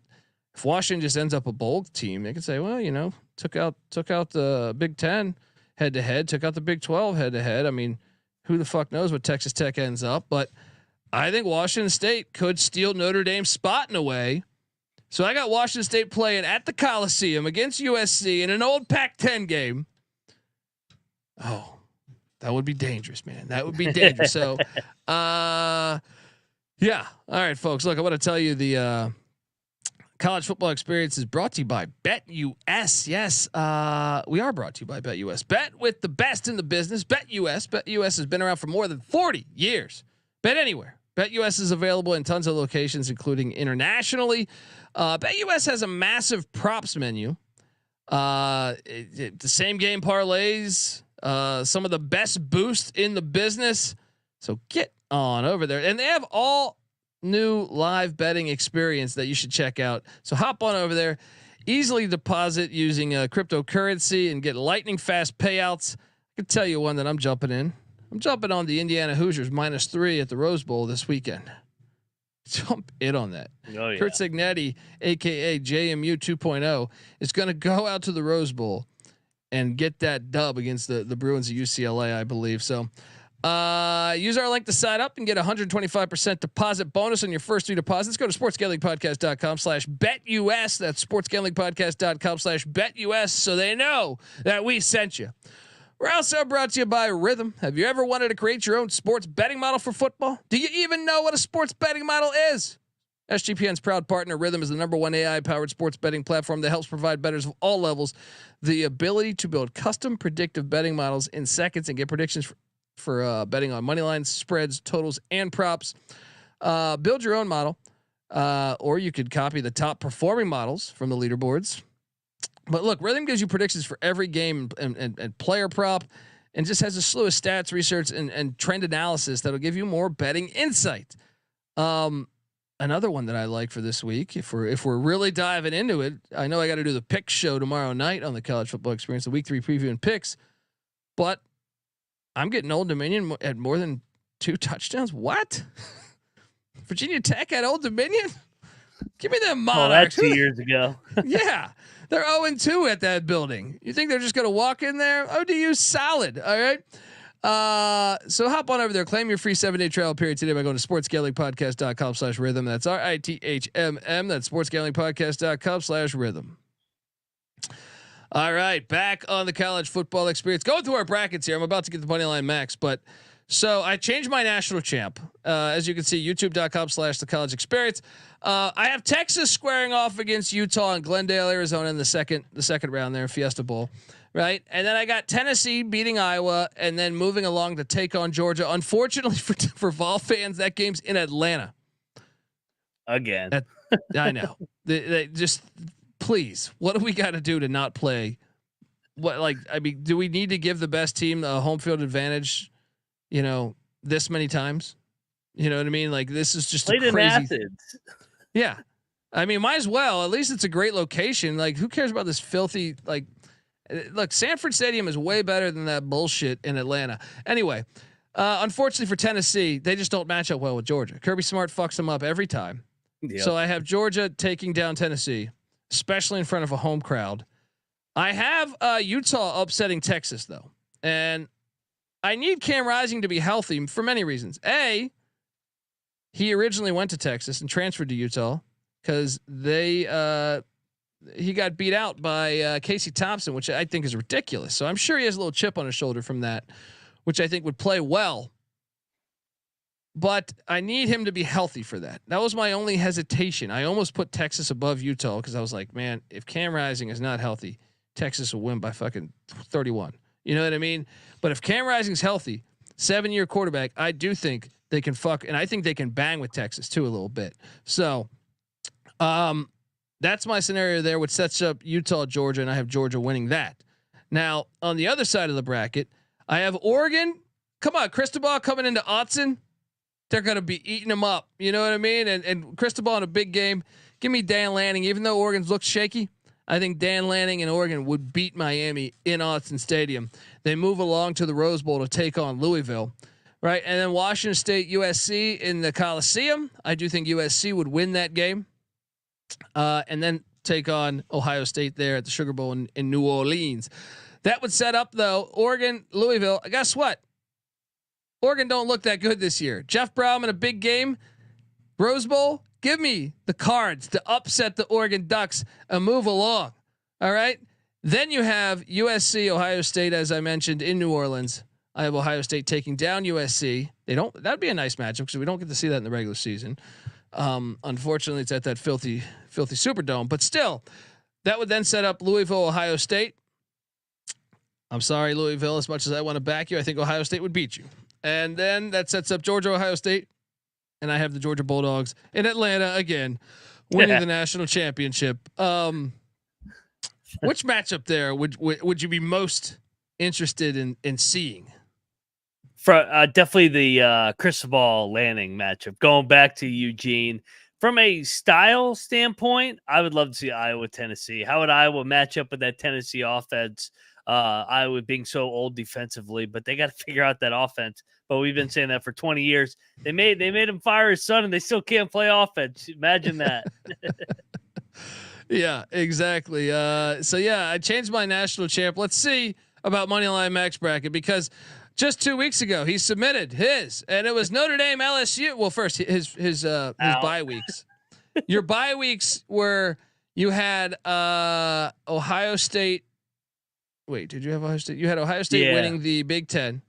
if Washington just ends up a bowl team, they could say, well, you know, took out the Big Ten head to head, took out the Big 12 head to head. I mean, who the fuck knows what Texas Tech ends up, but I think Washington State could steal Notre Dame's spot in a way. So I got Washington State playing at the Coliseum against USC in an old Pac-10 game. Oh, that would be dangerous, man. That would be dangerous. So, yeah. All right, folks. Look, I want to tell you the college football experience is brought to you by BetUS. Yes, we are brought to you by BetUS. Bet with the best in the business. BetUS. BetUS has been around for more than 40 years. Bet anywhere. BetUS is available in tons of locations, including internationally. BetUS has a massive props menu. The same game parlays. Some of the best boosts in the business. So get on over there, and they have all new live betting experience that you should check out. So hop on over there, easily deposit using cryptocurrency and get lightning fast payouts. I can tell you one that I'm jumping in. I'm jumping on the Indiana Hoosiers -3 at the Rose Bowl this weekend. Jump in on that. Oh, yeah. Kurt Signetti, aka JMU 2.0, is going to go out to the Rose Bowl and get that dub against the Bruins of UCLA, I believe. So use our link to sign up and get 125% deposit bonus on your first 3 deposits. Go to sportsgamblingpodcast.com/betus. That's sportsgamblingpodcast.com/betus, so they know that we sent you. We're also brought to you by Rhythm. Have you ever wanted to create your own sports betting model for football? Do you even know what a sports betting model is? SGPN's proud partner, Rhythm, is the #1 AI-powered sports betting platform that helps provide bettors of all levels the ability to build custom predictive betting models in seconds and get predictions for betting on money lines, spreads, totals, and props. Build your own model, or you could copy the top performing models from the leaderboards. But look, Rhythm gives you predictions for every game and player prop, and just has a slew of stats, research, and trend analysis that'll give you more betting insight. Another one that I like for this week, if we're really diving into it, I know I got to do the pick show tomorrow night on the College Football Experience, the Week 3 preview and picks, but I'm getting Old Dominion at more than 2 touchdowns. What? Virginia Tech at Old Dominion? Give me them Monarchs. Oh, that's 2 years ago. Yeah. They're 0-2 at that building. You think they're just going to walk in there? ODU solid. All right. So hop on over there. Claim your free 7-day trial period today by going to sportsgamblingpodcast.com/rhythm. That's RITHMM. That's sportsgamblingpodcast.com/rhythm. All right. Back on the college football experience. Going through our brackets here. I'm about to get the money line max, but so I changed my national champ. As you can see, youtube.com/the college experience. I have Texas squaring off against Utah and Glendale, Arizona in the second round there, Fiesta Bowl, right? And then I got Tennessee beating Iowa and then moving along to take on Georgia. Unfortunately for Vol fans, that game's in Atlanta. Again. I know. They just please, what do we got to do to not play? Do we need to give the best team a home field advantage? You know, this many times, you know what I mean? Like, this is just Played a crazy. in Athens. Yeah. I mean, might as well. At least it's a great location. Like, who cares about this filthy? Like, look, Sanford Stadium is way better than that bullshit in Atlanta. Anyway, unfortunately for Tennessee, they just don't match up well with Georgia. Kirby Smart fucks them up every time. Yep. So I have Georgia taking down Tennessee, especially in front of a home crowd. I have Utah upsetting Texas though, and I need Cam Rising to be healthy for many reasons. A, he originally went to Texas and transferred to Utah because he got beat out by Casey Thompson, which I think is ridiculous. So I'm sure he has a little chip on his shoulder from that, which I think would play well. But I need him to be healthy for that. That was my only hesitation. I almost put Texas above Utah because I was like, man, if Cam Rising is not healthy, Texas will win by fucking 31. You know what I mean? But if Cam Rising's healthy, 7-year quarterback, I do think they can and I think they can bang with Texas too a little bit. So, that's my scenario there, which sets up Utah, Georgia, and I have Georgia winning that. Now, on the other side of the bracket, I have Oregon. Come on, Cristobal coming into Autzen. They're going to be eating them up. You know what I mean? And Cristobal in a big game. Give me Dan Lanning. Even though Oregon's looked shaky, I think Dan Lanning and Oregon would beat Miami in Autzen Stadium. They move along to the Rose Bowl to take on Louisville, right? And then Washington State, USC in the Coliseum. I do think USC would win that game. And then take on Ohio State there at the Sugar Bowl in New Orleans. That would set up though Oregon, Louisville. Guess what? Oregon don't look that good this year. Jeff Brown in a big game, Rose Bowl. Give me the cards to upset the Oregon Ducks and move along. All right. Then you have USC, Ohio State, as I mentioned in New Orleans. I have Ohio State taking down USC. That'd be a nice matchup because we don't get to see that in the regular season. Unfortunately, it's at that filthy Superdome, but still, that would then set up Louisville, Ohio State. I'm sorry, Louisville. As much as I want to back you, I think Ohio State would beat you. And then that sets up Georgia, Ohio State, and I have the Georgia Bulldogs in Atlanta again, winning the national championship. Which matchup there would you be most interested in seeing? Definitely the Cristobal Lanning matchup. Going back to Eugene, from a style standpoint, I would love to see Iowa, Tennessee. How would Iowa match up with that Tennessee offense? Iowa being so old defensively, but they got to figure out that offense. But we've been saying that for 20 years. They made him fire his son, and they still can't play offense. Imagine that. Yeah, exactly. So yeah, I changed my national champ. Let's see about Moneyline Max bracket because just 2 weeks ago he submitted his, and it was Notre Dame, LSU. Well, first his bye weeks. Your bye weeks were you had Ohio State. Wait, did you have Ohio State? You had Ohio State winning the Big Ten.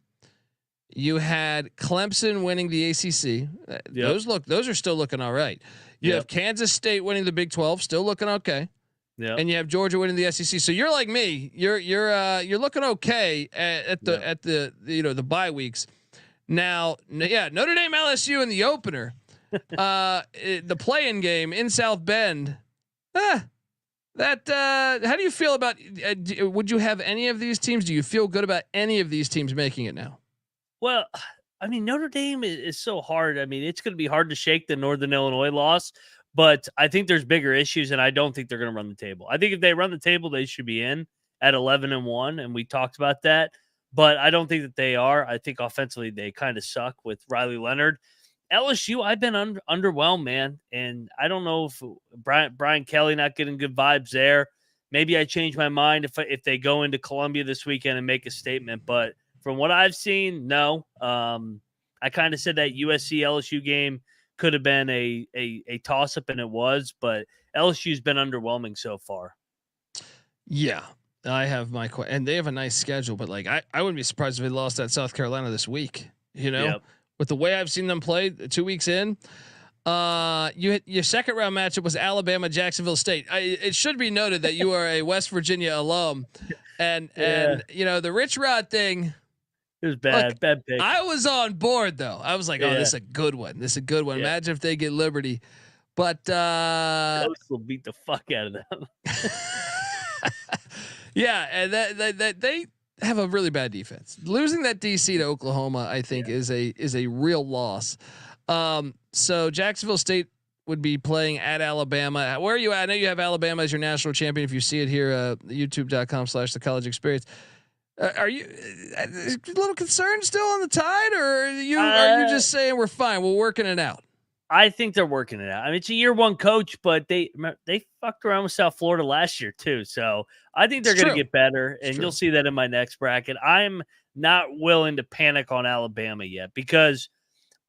You had Clemson winning the ACC. Those are still looking all right. You have Kansas State winning the Big 12, still looking okay. Yeah. And you have Georgia winning the SEC. So you're like me. You're looking okay at the bye weeks. Now, Notre Dame, LSU in the opener, the play-in game in South Bend. How do you feel about? Would you have any of these teams? Do you feel good about any of these teams making it now? Well, I mean, Notre Dame is so hard. I mean, it's going to be hard to shake the Northern Illinois loss, but I think there's bigger issues, and I don't think they're going to run the table. I think if they run the table, they should be in at 11-1, and we talked about that. But I don't think that they are. I think offensively they kind of suck with Riley Leonard. LSU, I've been underwhelmed, man, and I don't know if Brian Kelly not getting good vibes there. Maybe I change my mind if they go into Columbia this weekend and make a statement, but from what I've seen, no. I kind of said that USC LSU game could have been a toss up, and it was, but LSU's been underwhelming so far. Yeah, I have and they have a nice schedule, but like I wouldn't be surprised if they lost at South Carolina this week. You know, with the way I've seen them play 2 weeks in. Your second round matchup was Alabama, Jacksonville State. It should be noted that you are a West Virginia alum, and the Rich Rod thing. It was bad. Look, bad pick. I was on board though. I was like, oh, this is a good one. This is a good one. Yeah. Imagine if they get Liberty. But will beat the fuck out of them. Yeah, and that they have a really bad defense. Losing that DC to Oklahoma, I think, is a real loss. So Jacksonville State would be playing at Alabama. Where are you at? I know you have Alabama as your national champion. If you see it here, youtube.com/the college experience. Are you a little concerned still on the Tide, or are you just saying we're fine? We're working it out. I think they're working it out. I mean, it's a year one coach, but they fucked around with South Florida last year too. So I think they're going to get better, and you'll see that in my next bracket. I'm not willing to panic on Alabama yet because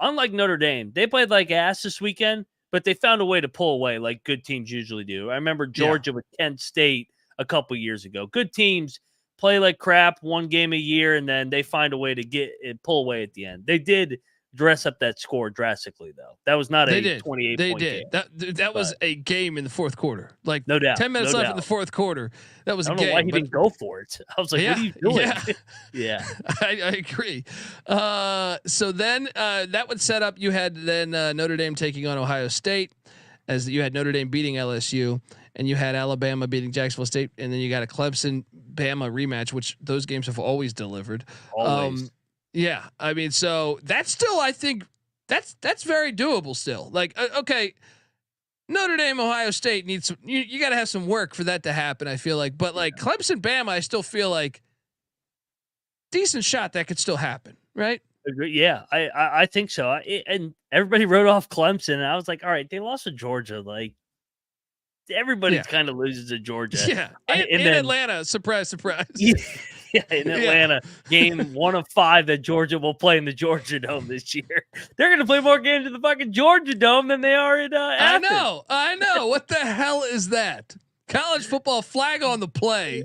unlike Notre Dame, they played like ass this weekend, but they found a way to pull away like good teams usually do. I remember Georgia with Kent State a couple years ago. Good teams play like crap one game a year, and then they find a way to get it pull away at the end. They did dress up that score drastically, though. That was not a 28 They point did. game. That was a game in the fourth quarter. Like no doubt. 10 minutes left in the fourth quarter. That was a game. I don't know why he didn't go for it. I was like, what are you doing? Yeah. I agree. So then that would set up, you had then Notre Dame taking on Ohio State, as you had Notre Dame beating LSU, and you had Alabama beating Jacksonville State, and then you got a Clemson-Bama rematch, which those games have always delivered. Always. Yeah, I mean, so that's still, I think that's very doable still. Like, okay, Notre Dame, Ohio State needs some, you got to have some work for that to happen. I feel like, but like Clemson, Bama, I still feel like decent shot that could still happen, right? Yeah, I think so. And everybody wrote off Clemson, and I was like, all right, they lost to Georgia. Like everybody kind of loses to Georgia. Yeah, and then Atlanta, surprise. Yeah, in Atlanta, game 1 of 5 that Georgia will play in the Georgia Dome this year. They're going to play more games in the fucking Georgia Dome than they are in Athens. I know. What the hell is that? College football flag on the play.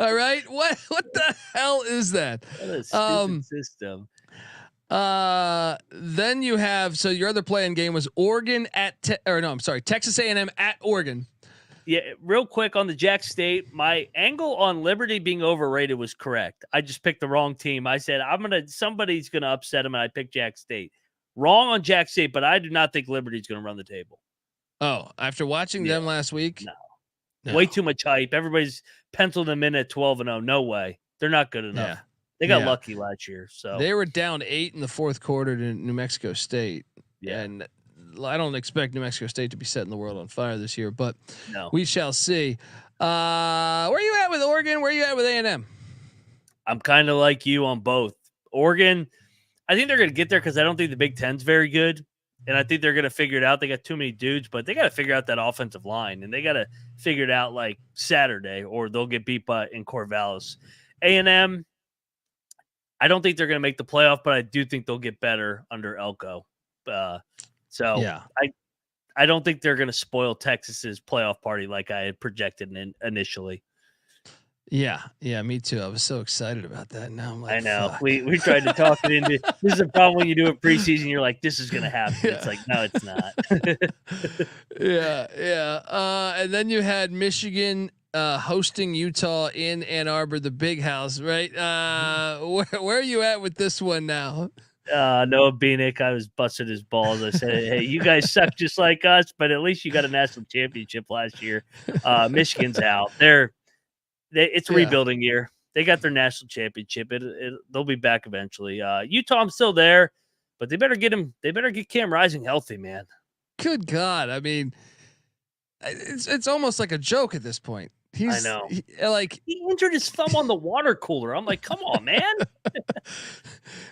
All right, what the hell is that? What a stupid system. Then you have, so your other play-in game was Oregon Texas A&M at Oregon. Yeah, real quick on the Jack State, my angle on Liberty being overrated was correct. I just picked the wrong team. I said somebody's gonna upset them, and I picked Jack State. Wrong on Jack State, but I do not think Liberty's gonna run the table. Oh, after watching them last week, no, way too much hype. Everybody's penciled them in at 12-0. No way, they're not good enough. Yeah. They got lucky last year, so they were down 8 in the fourth quarter to New Mexico State. Yeah. And I don't expect New Mexico State to be setting the world on fire this year, but we shall see. Where are you at with Oregon? Where are you at with A&M? I'm kind of like you on both. Oregon, I think they're going to get there because I don't think the Big Ten's very good, and I think they're going to figure it out. They got too many dudes, but they got to figure out that offensive line, and they got to figure it out like Saturday, or they'll get beat by in Corvallis. A&M, I don't think they're going to make the playoff, but I do think they'll get better under Elko. I don't think they're going to spoil Texas's playoff party like I had projected initially. Yeah, me too. I was so excited about that. Now I'm like, I know. fuck. We tried to talk it into. This is a problem when you do a preseason. You're like, this is going to happen. Yeah. It's like, no, it's not. Yeah. And then you had Michigan hosting Utah in Ann Arbor, the big house, right? Where are you at with this one now? Noah Beanick, I was busting his balls. I said, hey, you guys suck just like us, but at least you got a national championship last year. Michigan's out. It's a rebuilding year. They got their national championship. They'll be back eventually. Utah, I'm still there, but they better get him. They better get Cam Rising healthy, man. Good God. I mean, it's almost like a joke at this point. I know. He injured his thumb on the water cooler. I'm like, come on, man.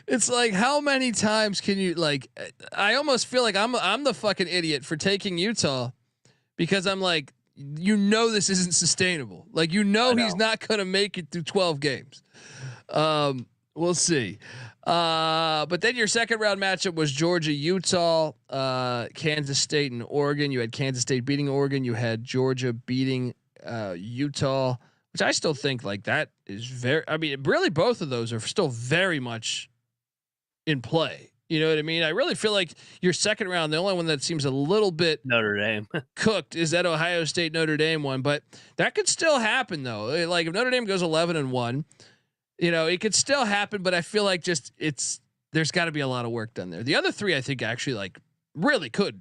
It's like, how many times can you I almost feel like I'm the fucking idiot for taking Utah because I'm like, this isn't sustainable. Like, he's not going to make it through 12 games. We'll see. But then your second round matchup was Georgia, Utah, Kansas State, and Oregon. You had Kansas State beating Oregon. You had Georgia beating Utah, which I still think that is really both of those are still very much in play. You know what I mean? I really feel like your second round, the only one that seems a little bit Notre Dame cooked is that Ohio State Notre Dame one, but that could still happen though. Like if Notre Dame goes 11-1, it could still happen, but I feel like there's got to be a lot of work done there. The other three, I think actually really could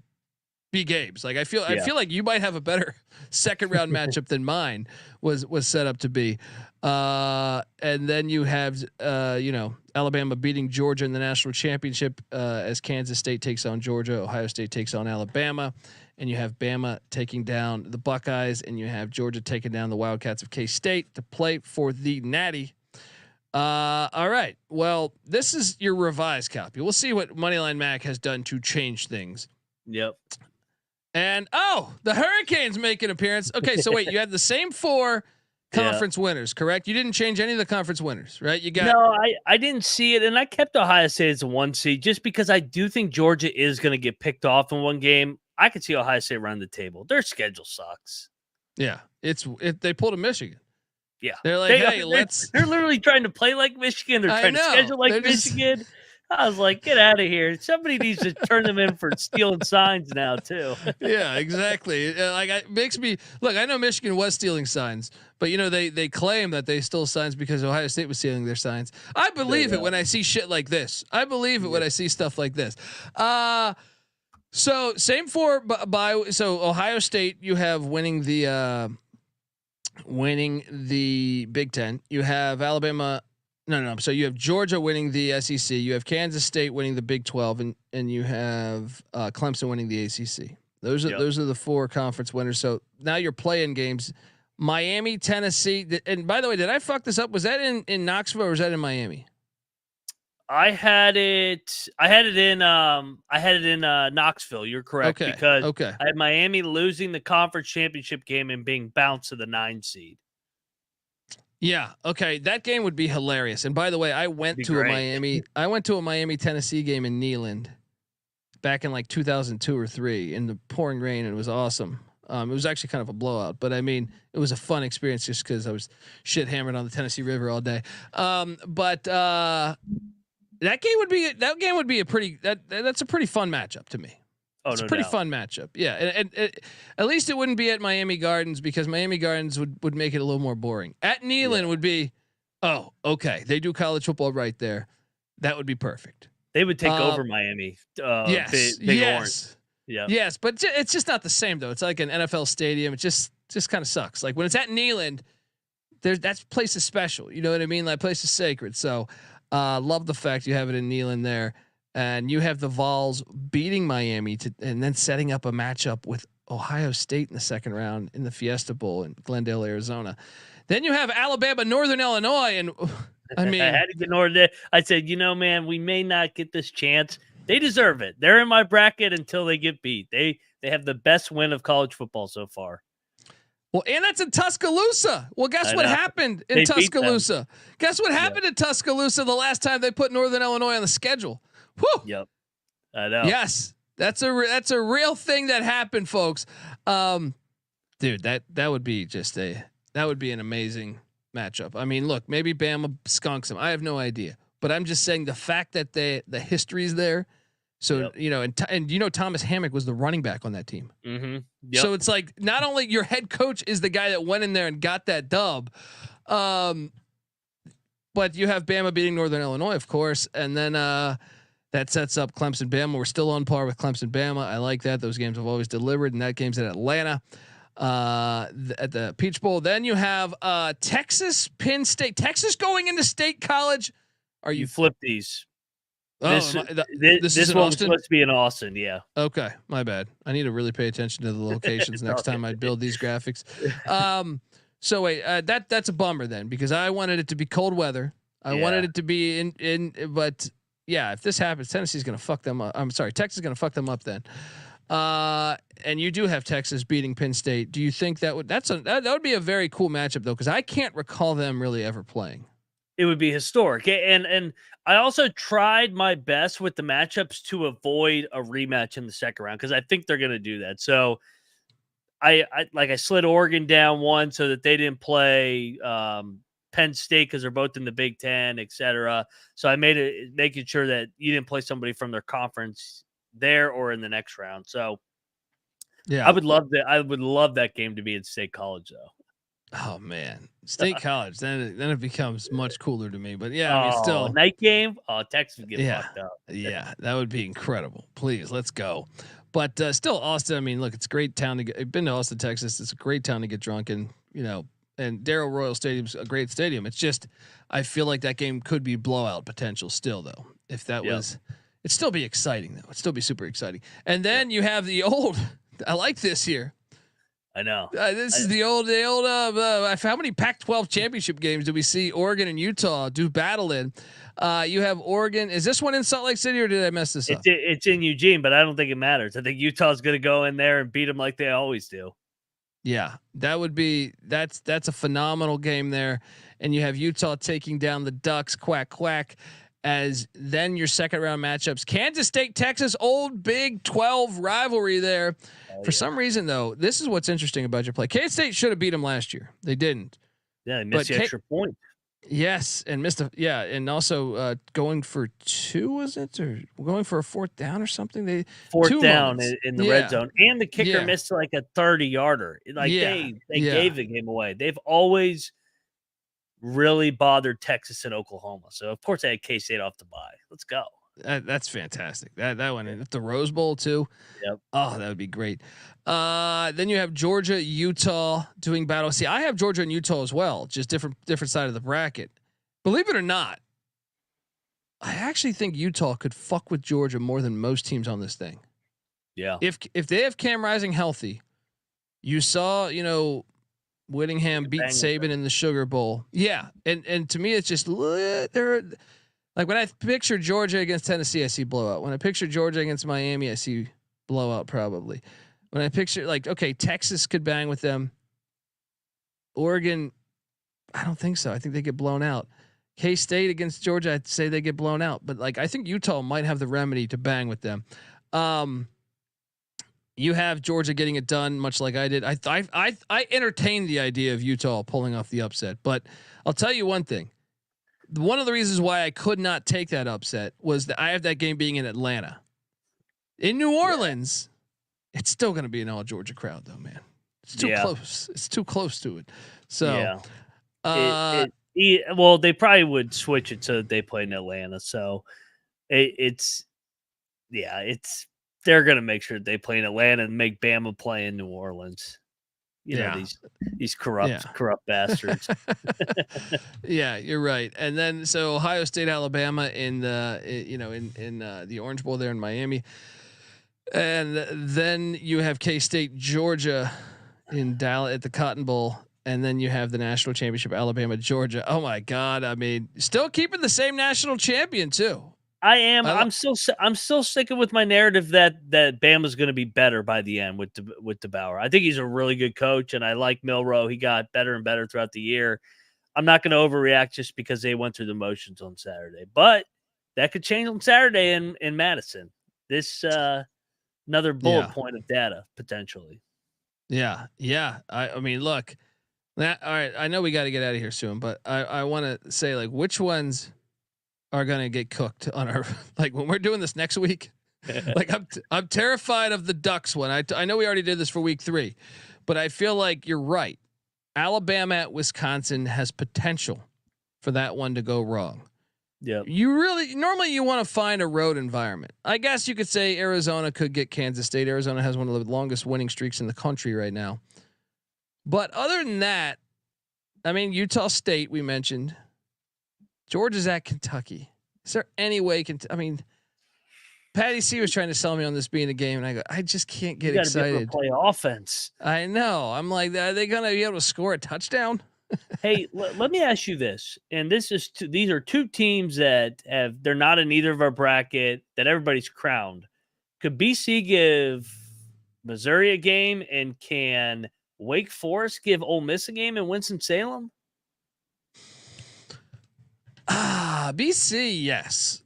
be games. I feel like you might have a better second round matchup than mine was set up to be. And then you have Alabama beating Georgia in the national championship as Kansas State takes on Georgia, Ohio State takes on Alabama, and you have Bama taking down the Buckeyes, and you have Georgia taking down the Wildcats of K-State to play for the Natty. All right. Well, this is your revised copy. We'll see what Moneyline Mac has done to change things. Yep. And the Hurricanes make an appearance. Okay, so wait, you had the same 4 conference winners, correct? You didn't change any of the conference winners, right? You got No, I didn't see it, and I kept Ohio State as a 1 seed just because I do think Georgia is going to get picked off in one game. I could see Ohio State running the table. Their schedule sucks. Yeah, they pulled a Michigan. Yeah, they're like, hey, they're literally trying to play like Michigan. They're trying to schedule like Michigan. I was like, get out of here. Somebody needs to turn them in for stealing signs now too. Yeah, exactly. It makes me look. I know Michigan was stealing signs, but they claim that they stole signs because Ohio State was stealing their signs. I believe it when I see shit like this. I believe it when I see stuff like this. So same for so Ohio State, you have winning the Big Ten. You have Alabama. No. So you have Georgia winning the SEC. You have Kansas State winning the Big 12, and you have Clemson winning the ACC. Those are the 4 conference winners. So now you're playing games. Miami, Tennessee, and by the way, did I fuck this up? Was that in Knoxville or was that in Miami? I had it in Knoxville. You're correct because I had Miami losing the conference championship game and being bounced to the 9 seed. Yeah. Okay. That game would be hilarious. And by the way, I went to a Miami Tennessee game in Neyland back in like 2002 or 3 in the pouring rain. And it was awesome. It was actually kind of a blowout, but I mean, it was a fun experience just cause I was shit hammered on the Tennessee River all day. But that game would be a pretty, that's a pretty fun matchup to me. It's a pretty fun matchup. Yeah. And at least it wouldn't be at Miami Gardens because Miami Gardens would make it a little more boring. At Neyland would be, okay. They do college football right there. That would be perfect. They would take over Miami. Yes. Big Orange. Yeah. Yes. But it's just not the same though. It's like an NFL stadium. It just kind of sucks. Like when it's at Neyland, that place is special. You know what I mean? That place is sacred. So love the fact you have it in Neyland there. And you have the Vols beating Miami and then setting up a matchup with Ohio State in the second round in the Fiesta Bowl in Glendale, Arizona. Then you have Alabama, Northern Illinois, and I mean, I had to get Northern. I said, man, we may not get this chance. They deserve it. They're in my bracket until they get beat. They have the best win of college football so far. Well, and that's in Tuscaloosa. Well, guess what happened in Tuscaloosa? Guess what happened in Tuscaloosa the last time they put Northern Illinois on the schedule? Whew. Yep. I know. Yes. That's a real thing that happened, folks. Dude, that would be an amazing matchup. I mean, look, maybe Bama skunks them. I have no idea, but I'm just saying the fact that the history is there. So, and Thomas Hammock was the running back on that team. Mm-hmm. Yep. So it's like, not only your head coach is the guy that went in there and got that dub, but you have Bama beating Northern Illinois, of course. And then, that sets up Clemson Bama. We're still on par with Clemson Bama. I like that. Those games have always delivered, and that game's at Atlanta at the Peach Bowl. Then you have Texas, Penn State. Texas going into State College. Are you flip these? This is one's supposed to be in Austin. Yeah. Okay, my bad. I need to really pay attention to the locations next time I build these graphics. So wait, that's a bummer then because I wanted it to be cold weather. I wanted it to be but. Yeah, if this happens, Tennessee's going to fuck them up. I'm sorry, Texas is going to fuck them up then. And you do have Texas beating Penn State. Do you think that would be a very cool matchup though? Because I can't recall them really ever playing. It would be historic, and I also tried my best with the matchups to avoid a rematch in the second round because I think they're going to do that. So I slid Oregon down one so that they didn't play. Penn State because they're both in the Big Ten, et cetera. So I made it making sure that you didn't play somebody from their conference there or in the next round. So yeah, I would love that game to be in State College though. Oh man, State College. Then it becomes much cooler to me. But yeah, I mean, still night game. Oh, Texas would get fucked up. Yeah, that would be incredible. Please, let's go. But still, Austin. I mean, look, it's a great town to get. I've been to Austin, Texas. It's a great town to get drunk in. And Darrell Royal Stadium's a great stadium. It's just, I feel like that game could be blowout potential still though. If that was, it'd still be exciting though. It'd still be super exciting. And then you have the old I like this here. I know. This is the old. How many Pac-12 championship games do we see Oregon and Utah do battle in? You have Oregon. Is this one in Salt Lake City, or did I mess this up? It's in Eugene, but I don't think it matters. I think Utah's going to go in there and beat them like they always do. Yeah, that's a phenomenal game there, and you have Utah taking down the Ducks. Quack quack. As then your second round matchups, Kansas State, Texas, old Big 12 rivalry there. For some reason, though, this is what's interesting about your play. Kansas State should have beat them last year. They didn't. Yeah, they missed the extra point. Yes, and and also going for 2, was it, or going for a 4th down or something? They fourth down in the red zone, and the kicker missed like a 30-yarder. Like they gave the game away. They've always really bothered Texas and Oklahoma. So of course they had K-State off the bye. Let's go. That's fantastic. That one at the Rose Bowl too. Yep. Oh, that would be great. Then you have Georgia, Utah doing battle. See, I have Georgia and Utah as well, just different side of the bracket. Believe it or not, I actually think Utah could fuck with Georgia more than most teams on this thing. Yeah. If they have Cam Rising healthy, you saw, Whittingham beat Saban in the Sugar Bowl. Yeah. And to me, it's just they're like, when I picture Georgia against Tennessee, I see blowout. When I picture Georgia against Miami, I see blowout probably. When I picture okay, Texas could bang with them. Oregon, I don't think so. I think they get blown out. K-State against Georgia, I'd say they get blown out. But I think Utah might have the remedy to bang with them. You have Georgia getting it done, much like I did. I entertained the idea of Utah pulling off the upset, but I'll tell you one thing. One of the reasons why I could not take that upset was that I have that game being in Atlanta. In New Orleans, it's still going to be an all Georgia crowd, though, man. It's too close. It's too close to it. So, well, they probably would switch it so they play in Atlanta. So they're going to make sure they play in Atlanta and make Bama play in New Orleans. You know, these corrupt bastards. Yeah, you're right. And then so Ohio State, Alabama in the the Orange Bowl there in Miami. And then you have K-State, Georgia in Dallas at the Cotton Bowl. And then you have the national championship, Alabama, Georgia. Oh my God. I mean, still keeping the same national champion too. I am. I'm still sticking with my narrative that Bama's going to be better by the end with DeBauer. I think he's a really good coach, and I like Milroe. He got better and better throughout the year. I'm not going to overreact just because they went through the motions on Saturday, but that could change on Saturday in Madison. This another bullet point of data potentially. Yeah. I mean, look. All right. I know we got to get out of here soon, but I want to say which ones are going to get cooked on our when we're doing this next week. I'm terrified of the Ducks one. I know we already did this for week 3, but I feel like you're right. Alabama at Wisconsin has potential for that one to go wrong. Yeah. Normally you want to find a road environment. I guess you could say Arizona could get Kansas State. Arizona has one of the longest winning streaks in the country right now. But other than that, I mean, Utah State, we mentioned. Georgia's at Kentucky. Is there any way? I mean, Patty C was trying to sell me on this being a game, and I go, I just can't get excited. Be able to play offense. I know. I'm like, are they going to be able to score a touchdown? Hey, let me ask you this, and these are two teams that they're not in either of our bracket that everybody's crowned. Could BC give Missouri a game, and can Wake Forest give Ole Miss a game in Winston-Salem? BC, yes.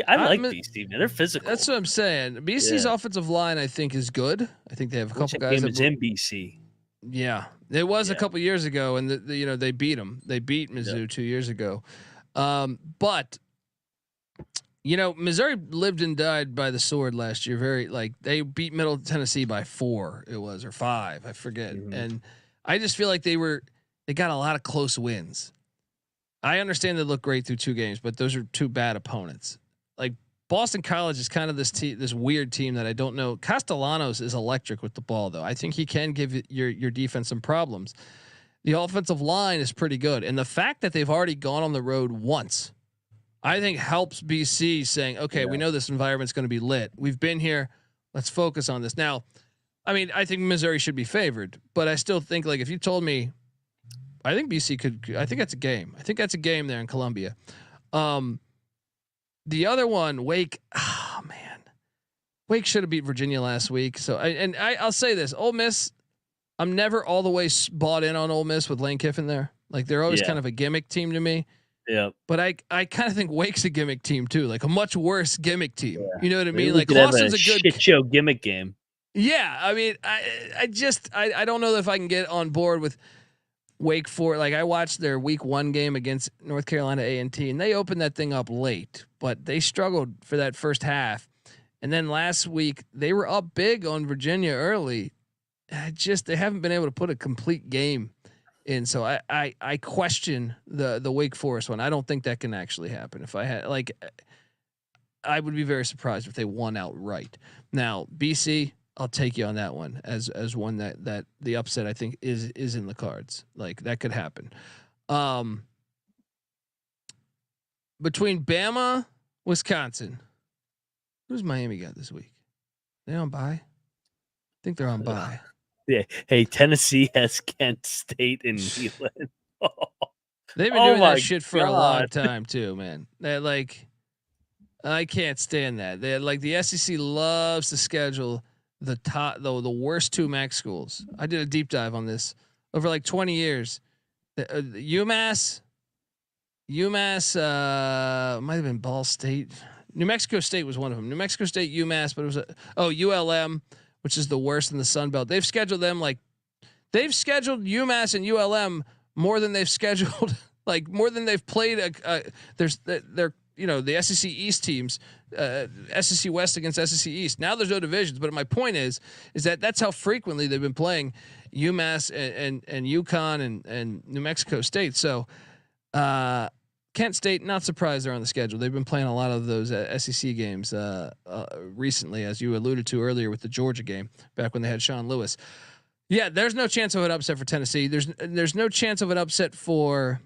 I like BC, man. They're physical. That's what I'm saying. BC's offensive line, I think, is good. I think they have a couple guys. Game is in BC. Yeah, it was a couple years ago, and they beat them. They beat Mizzou 2 years ago. But Missouri lived and died by the sword last year. They beat Middle Tennessee by 4. It was, or 5, I forget. Mm-hmm. And I just feel like they got a lot of close wins. I understand they look great through 2 games, but those are 2 bad opponents. Boston College is kind of this weird team that I don't know. Castellanos is electric with the ball, though. I think he can give your defense some problems. The offensive line is pretty good, and the fact that they've already gone on the road once, I think helps BC saying, okay, we know this environment's going to be lit. We've been here. Let's focus on this. Now, I mean, I think Missouri should be favored, but I still think like if you told me, I think BC could. I think that's a game. I think that's a game there in Columbia. The other one, Wake. Oh man, Wake should have beat Virginia last week. So I'll say this: Ole Miss. I'm never all the way bought in on Ole Miss with Lane Kiffin there. Like they're always kind of a gimmick team to me. Yeah. But I kind of think Wake's a gimmick team too, like a much worse gimmick team. Yeah. You know what I mean? We like Clawson's a good shit show gimmick game. Yeah, I mean, I don't know if I can get on board with Wake Forest. Like I watched their week 1 game against North Carolina A&T, and they opened that thing up late, but they struggled for that first half. And then last week they were up big on Virginia early. They haven't been able to put a complete game in. So I question the Wake Forest one. I don't think that can actually happen. If I had I would be very surprised if they won outright. Now BC, I'll take you on that one as one that the upset I think is in the cards. Like that could happen. Between Bama, Wisconsin, who's Miami got this week? They on bye? I think they're on bye. Yeah. Hey, Tennessee has Kent State and Neyland. They've been doing that shit for a long time too, man. They're like, I can't stand that. They're like the SEC loves to schedule the worst 2 MAC schools. I did a deep dive on this over like 20 years. UMass might have been Ball State. New Mexico State was one of them. New Mexico State, UMass, but it was ULM, which is the worst in the Sun Belt. They've scheduled UMass and ULM more than they've scheduled, like more than they've played. They're the SEC East teams, SEC West against SEC East. Now there's no divisions, but my point is that that's how frequently they've been playing UMass and UConn and New Mexico State. So Kent State, not surprised they're on the schedule. They've been playing a lot of those SEC games recently, as you alluded to earlier with the Georgia game back when they had Sean Lewis. Yeah, there's no chance of an upset for Tennessee. There's no chance of an upset for.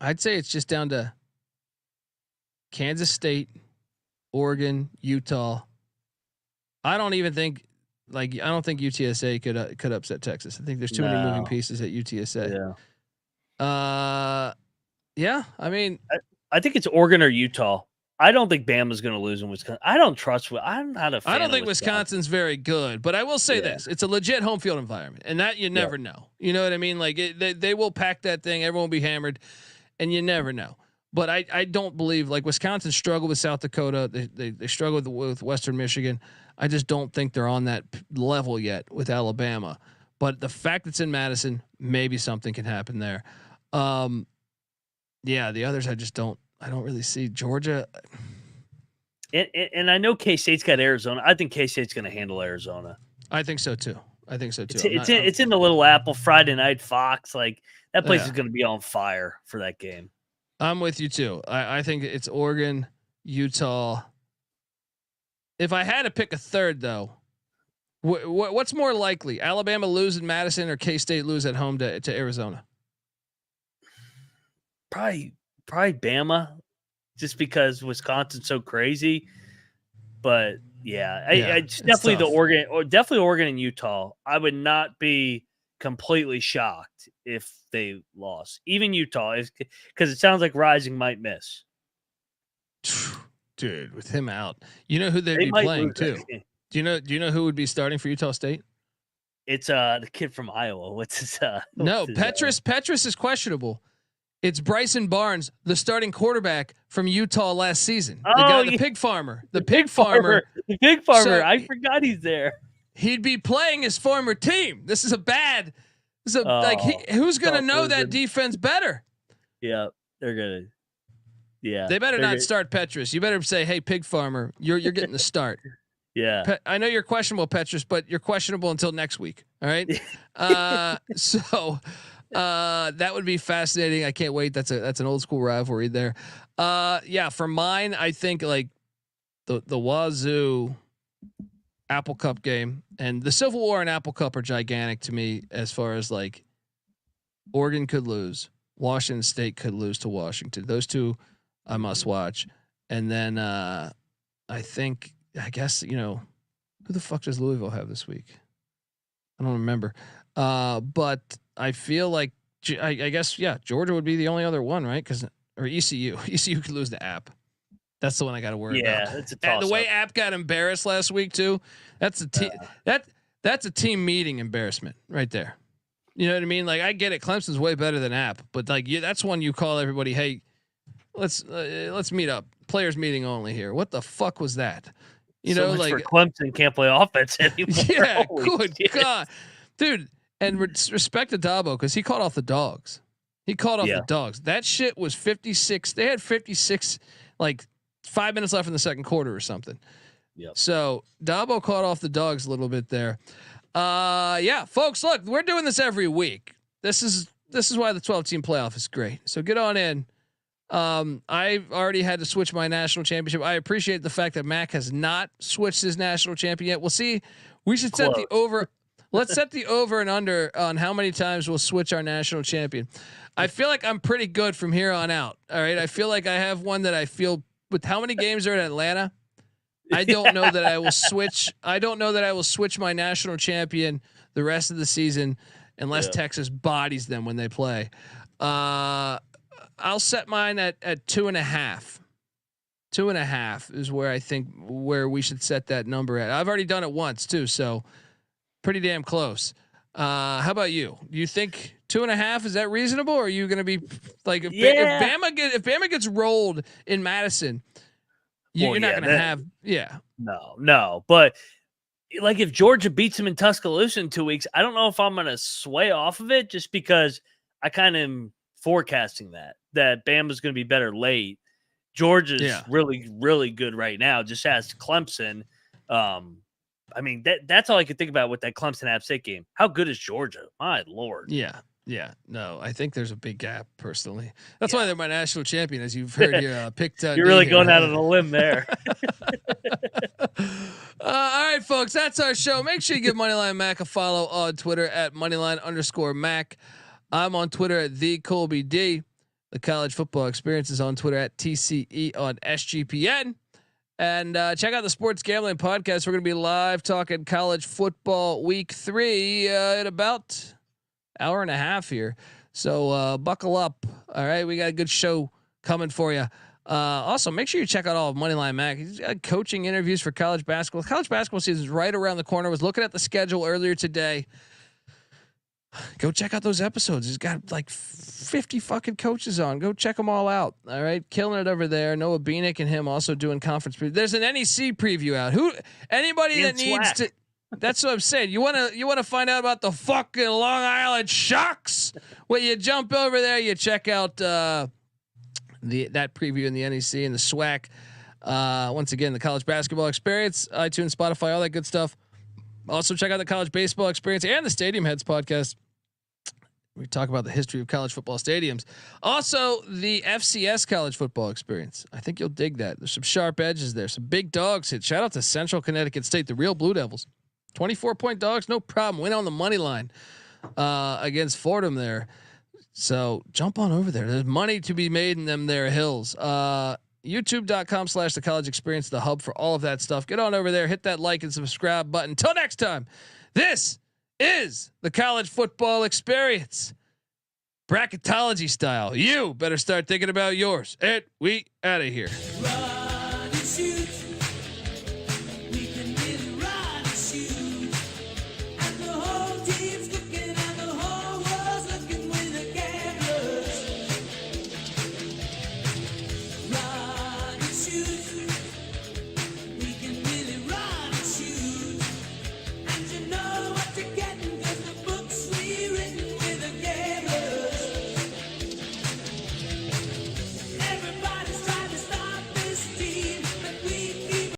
I'd say it's just down to Kansas State, Oregon, Utah. I don't think UTSA could upset Texas. I think there's too many moving pieces at UTSA. Yeah. Yeah. I mean, I think it's Oregon or Utah. I don't think Bama's going to lose in Wisconsin. I don't trust. I'm not a fan. I don't think Wisconsin's very good, but I will say this: it's a legit home field environment, and that you never know. You know what I mean? Like they will pack that thing. Everyone will be hammered, and you never know. But I don't believe like Wisconsin struggled with South Dakota. They struggled with Western Michigan. I just don't think they're on that level yet with Alabama. But the fact it's in Madison, maybe something can happen there. Yeah, the others I don't really see. Georgia. And I know K-State's got Arizona. I think K-State's going to handle Arizona. I think so too. It's in the Little Apple Friday night Fox. Like that place is going to be on fire for that game. I'm with you too. I think it's Oregon, Utah. If I had to pick a third though, what's more likely? Alabama lose in Madison or K-State lose at home to Arizona? Probably Bama, just because Wisconsin's so crazy. But it's definitely the Oregon, or definitely Oregon and Utah. I would not be completely shocked if they lost, even Utah, because it sounds like Rising might miss. Dude, with him out, you know who they'd be playing too. Do you know who would be starting for Utah State? It's the kid from Iowa. What's his? Petrus is questionable. It's Bryson Barnes, the starting quarterback from Utah last season. The pig farmer. The pig farmer. The pig farmer. So I forgot he's there. He'd be playing his former team. This is who's going to know that defense better? Yeah, they're going to. Yeah. They better not start Petrus. You better say, "Hey, pig farmer, you're getting the start." Yeah. I know you're questionable, Petrus, but you're questionable until next week. All right? So that would be fascinating. I can't wait. That's an old school rivalry there. For mine, I think like the Wazoo Apple Cup game and the Civil War and Apple Cup are gigantic to me as far as like Oregon could lose, Washington State could lose to Washington. Those two I must watch. And then I guess Who the fuck does Louisville have this week? I don't remember. But I feel like I guess Georgia would be the only other one, right? Or ECU. ECU could lose the App. That's the one I got to worry about. Yeah, it's a And toss the way up. App got embarrassed last week too. That's a that's a team meeting embarrassment right there. You know what I mean? Like I get it. Clemson's way better than App, but like that's one you call everybody. Hey, let's meet up. Players meeting only here. What the fuck was that? You so know, much like for Clemson can't play offense anymore. yeah, Holy good shit. God, dude. And respect to Dabo because he caught off the dogs. He caught off the dogs. That shit was 56. They had 56, like 5 minutes left in the second quarter or something. Yep. So Dabo caught off the dogs a little bit there. Yeah, folks, look, we're doing this every week. This is why the 12-team playoff is great. So get on in. I've already had to switch my national championship. I appreciate the fact that Mac has not switched his national champion yet. We'll see. We should set the over. Let's set the over and under on how many times we'll switch our national champion. I feel like I'm pretty good from here on out. All right. I feel like I have one that I feel with how many games are in Atlanta. I don't know that I will switch. I don't know that I will switch my national champion the rest of the season unless Texas bodies them when they play. I'll set mine at 2.5. 2.5 is where I think where we should set that number at. I've already done it once too, so pretty damn close. How about you? Do you think 2.5 is that reasonable? Or are you going to be like if Bama gets rolled in Madison, you're not going to have no. But like if Georgia beats them in Tuscaloosa in 2 weeks, I don't know if I'm going to sway off of it just because I kind of am forecasting that Bama's going to be better late. Georgia's really, really good right now. Just as Clemson. I mean, that's all I could think about with that Clemson App State game. How good is Georgia? My Lord. Yeah. No, I think there's a big gap personally. That's why they're my national champion, as you've heard here. Picked. You're really going out on a limb there. All right, folks, that's our show. Make sure you give Moneyline Mac a follow on Twitter at Moneyline_Mac. I'm on Twitter at @TheColbyD. The College Football Experience is on Twitter at TCE on SGPN. And check out the Sports Gambling Podcast. We're going to be live talking college football week 3 in about hour and a half here. So buckle up. All right. We got a good show coming for you. Also, make sure you check out all of Moneyline Mac. He's got coaching interviews for college basketball. College basketball season is right around the corner. I was looking at the schedule earlier today. Go check out those episodes. He's got like 50 fucking coaches on. Go check them all out. All right. Killing it over there. Noah Beanick and him also doing conference preview. There's an NEC preview out. Anybody that needs to, that's what I'm saying. You want to find out about the fucking Long Island Sharks? Well, you jump over there, you check out, that preview in the NEC and the SWAC. Once again, the College Basketball Experience, iTunes, Spotify, all that good stuff. Also check out the College Baseball Experience and the Stadium Heads podcast. We talk about the history of college football stadiums. Also, the FCS College Football Experience. I think you'll dig that. There's some sharp edges there. Some big dogs hit. Shout out to Central Connecticut State, the real Blue Devils. 24-point dogs, no problem. Win on the money line against Fordham there. So jump on over there. There's money to be made in them there hills. YouTube.com/the college experience, the hub for all of that stuff. Get on over there, hit that like and subscribe button. Until next time, this is the College Football Experience, bracketology style. You better start thinking about yours. And we out of here.